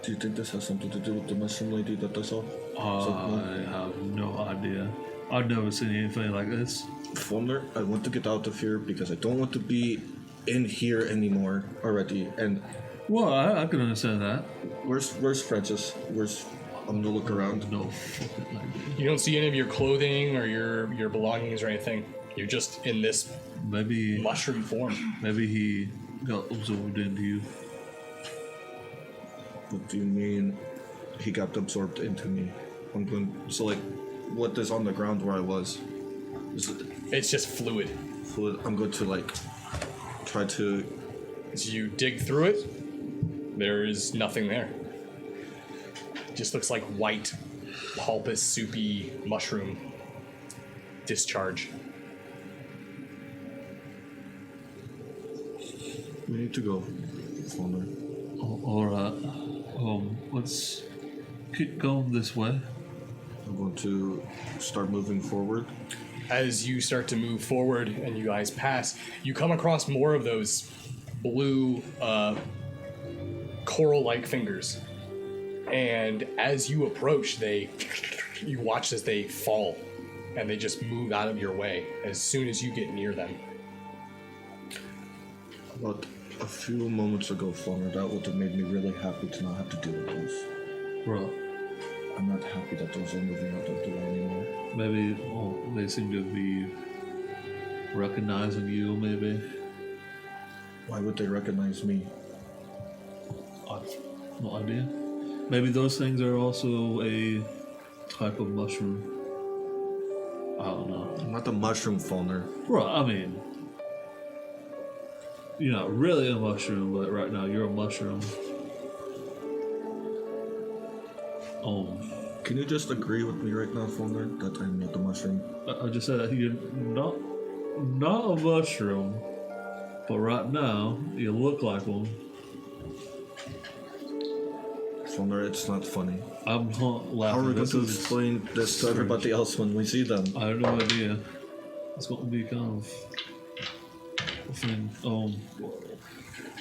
Do you think this has something to do with the mushroom lady that I saw? I have no idea. I've never seen anything like this. Falner, I want to get out of here because I don't want to be in here anymore already. And Well, I can understand that. where's Francis? I'm gonna look around. No fucking idea. You don't see any of your clothing or your belongings or anything. You're just in this Maybe mushroom form. he got absorbed into you. What do you mean he got absorbed into me? So like, what is on the ground where I was? Is it It's just fluid. fluid? I'm going to like try to. As you dig through it, there is nothing there. It just looks like white, pulpous, soupy mushroom discharge. We need to go. Falner. Alright. Let's keep going this way. I'm going to start moving forward. As you start to move forward and you guys pass, you come across more of those blue coral-like fingers. And as you approach, you watch as they fall and they just move out of your way as soon as you get near them. About a few moments ago, Falner, that would have made me really happy to not have to deal with those. Right. I'm not happy that those are moving out of the way anymore. Maybe they seem to be recognizing you, maybe. Why would they recognize me? I've no idea. Maybe those things are also a type of mushroom. I don't know. I'm not the mushroom, Falner. Right, I mean, you're not really a mushroom, but right now you're a mushroom. Can you just agree with me right now, Falner, that I'm not the mushroom? I just said that you're not a mushroom, but right now you look like one. Falner, it's not funny. I'm not laughing. How are we going This to is explain this to everybody else when we see them? I have no idea. It's going to be kind of a thing.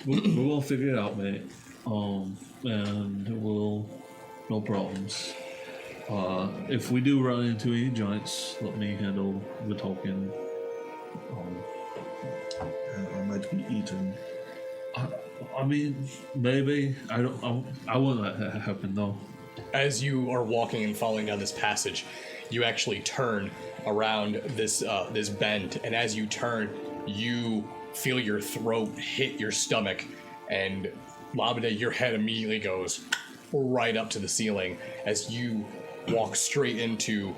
We're gonna figure it out, mate. And we'll no problems. If we do run into any giants, let me handle the talking. I might be eaten. I mean, maybe I wouldn't let that happen though. As you are walking and following down this passage, you actually turn around this this bend, and as you turn, you feel your throat hit your stomach, and Labade, your head immediately goes right up to the ceiling as you walk straight into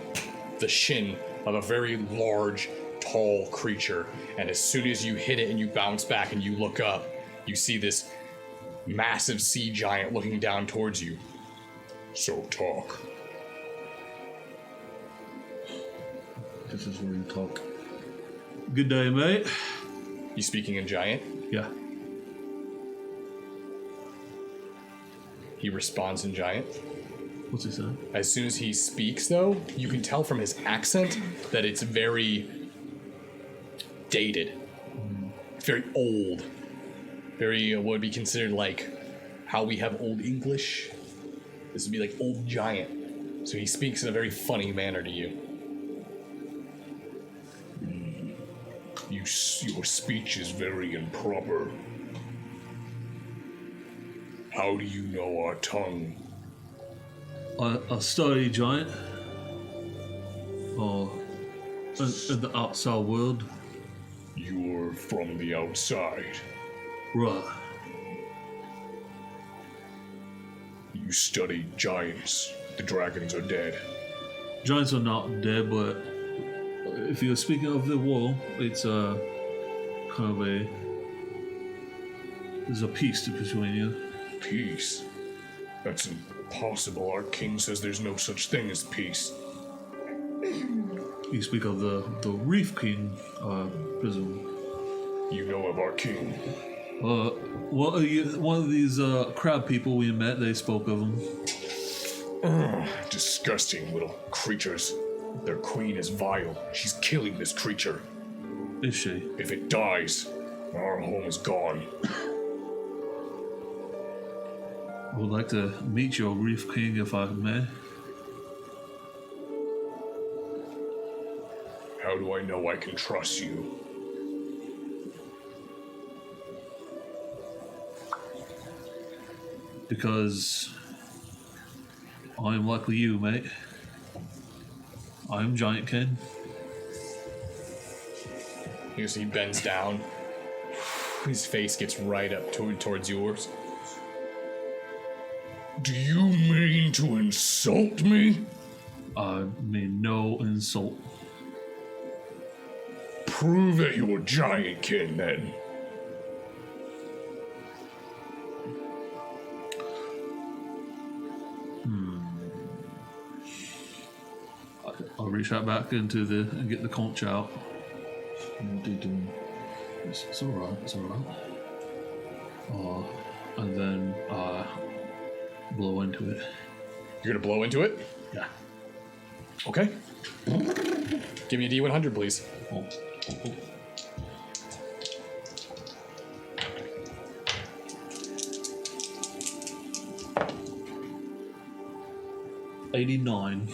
the shin of a very large, tall creature. And as soon as you hit it and you bounce back and you look up, you see this massive sea giant looking down towards you. So talk. This is where you talk. Good day, mate. You speaking in giant? Yeah. He responds in giant. What's he saying? As soon as he speaks, though, you can tell from his accent that it's very dated. It's very old. Very, what would be considered like how we have Old English. This would be like Old Giant. So he speaks in a very funny manner to you. Your speech is very improper. How do you know our tongue? A study giant. In the outside world. You're from the outside. Right. You study giants. The dragons are dead. Giants are not dead, but if you're speaking of the wall, it's kind of there's a peace between you. Peace? That's impossible. Our king says there's no such thing as peace. You speak of the Reef King, presume. You know of our king. Well, one of these crab people we met, they spoke of him. Disgusting little creatures. Their queen is vile. She's killing this creature. Is she? If it dies, our home is gone. I would like to meet your Reef King if I may. How do I know I can trust you? Because I'm like you, mate. I'm Giant Ken. He bends down. His face gets right up towards yours. Do you mean to insult me? I mean no insult. Prove that you're giant kin, then. I'll reach out back into and get the conch out. What are you doing? It's alright, it's alright. And then blow into it. You're gonna blow into it? Yeah. Okay. Give me a D100, please. Oh. 89.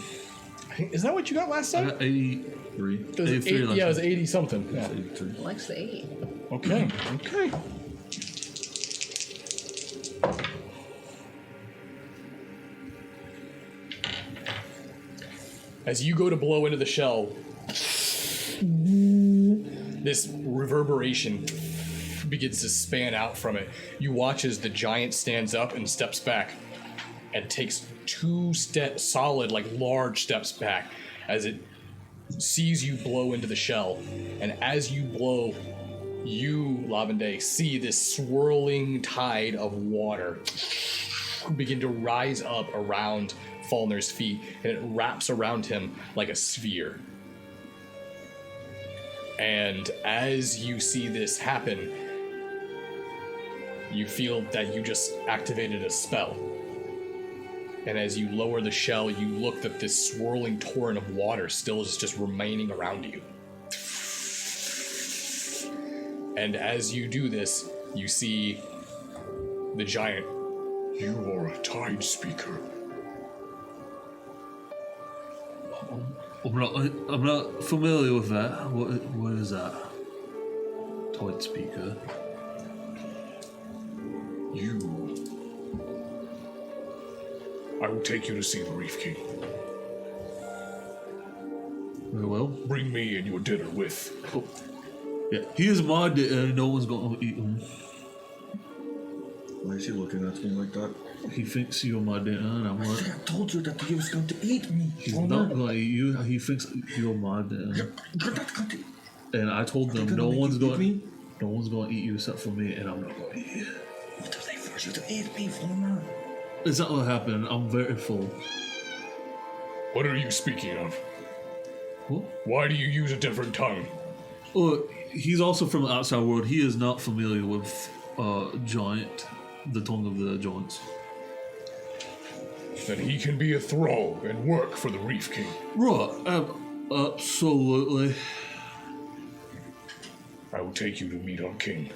Is that what you got last I time? got 83. It was 83 last it was time. 80 something. Yeah. 83. Likes the 8. Okay. Okay. As you go to blow into the shell, this reverberation begins to span out from it. You watch as the giant stands up and steps back and takes 2 solid, like large steps back as it sees you blow into the shell. And as you blow, you, Lavende, see this swirling tide of water begin to rise up around Falner's feet, and it wraps around him like a sphere. And as you see this happen, you feel that you just activated a spell. And as you lower the shell, you look that this swirling torrent of water still is just remaining around you. And as you do this, you see the giant. You are a tide speaker. I'm not familiar with that. What is that? Tide speaker. I will take you to see the Reef King. Very well. Bring me and your dinner with. Oh. Yeah, he is my dinner. No one's gonna eat him. Why is he looking at me like that? He thinks you're my dinner, and I'm like, I told you that he was going to eat me. he's not gonna eat you. He thinks you're my dinner. You're not going to. And I told them They're no gonna one's make you gonna eat me? no one's gonna eat you except for me, and I'm not gonna eat you. What if they force you to eat me, Falner? It's not what happened. I'm very full. What are you speaking of? What? Why do you use a different tongue? Well, he's also from the outside world. He is not familiar with giant, the tongue of the giants. Then he can be a thrall and work for the Reef King. Right, absolutely. I will take you to meet our king.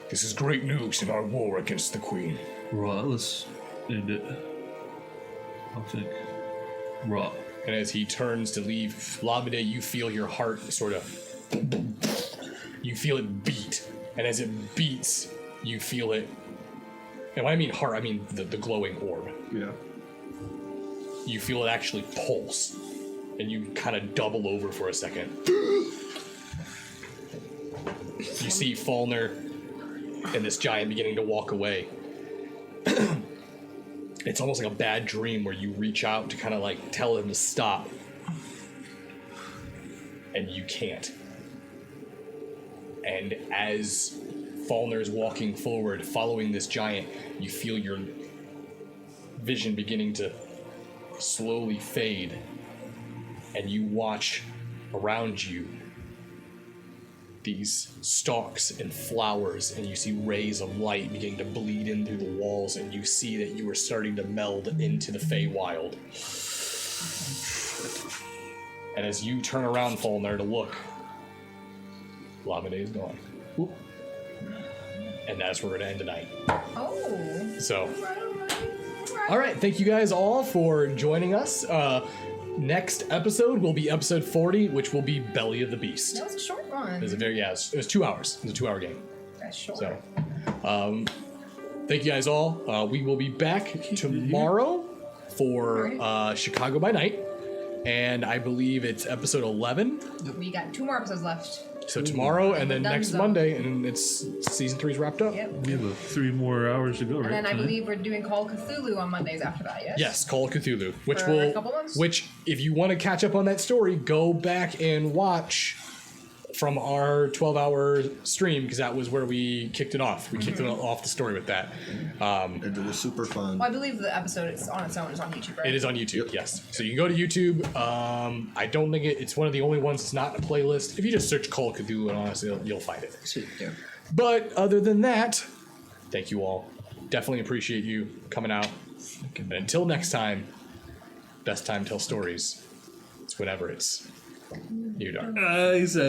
This is great news in our war against the Queen. Right, let's end it. I think. Right. And as he turns to leave, Lavide, you feel your heart sort of. You feel it beat. And as it beats, you feel it. And when I mean heart, I mean the glowing orb. Yeah. You feel it actually pulse. And you kind of double over for a second. You see Falner and this giant beginning to walk away. It's almost like a bad dream where you reach out to kind of like tell him to stop. And you can't. And as Falner's walking forward, following this giant, you feel your vision beginning to slowly fade. And you watch around you these stalks and flowers, and you see rays of light beginning to bleed in through the walls, and you see that you are starting to meld into the Feywild. And as you turn around, Falner, to look, Lavide is gone. Whoop. And that's where we're going to end tonight. Oh. So, all right, thank you guys all for joining us. Next episode will be episode 40, which will be Belly of the Beast. That was a short one. It was it was 2 hours. It was a 2-hour game. That's short. So, thank you guys all. We will be back tomorrow for Chicago by Night, and I believe it's episode 11. We got 2 more episodes left. So tomorrow and then next Dunzo. Monday, and it's season 3's wrapped up. Yep. We have 3 more hours to go, right? And then I tonight? believe we're doing Call of Cthulhu on Mondays after that, yes? Yes, Call of Cthulhu, which For a will, couple months? which if you want to catch up on that story, go back and watch from our 12-hour stream because that was where we kicked it off. We kicked it off the story with that. And it was super fun. Well, I believe the episode is on its own. It's on YouTube, right? It is on YouTube, yes. So you can go to YouTube. I don't think it's one of the only ones that's not in a playlist. If you just search Call of Cthulhu, and honestly, you'll find it. Sweet, yeah. But other than that, thank you all. Definitely appreciate you coming out. And until next time, best time to tell stories. It's whenever it's NearDark. He said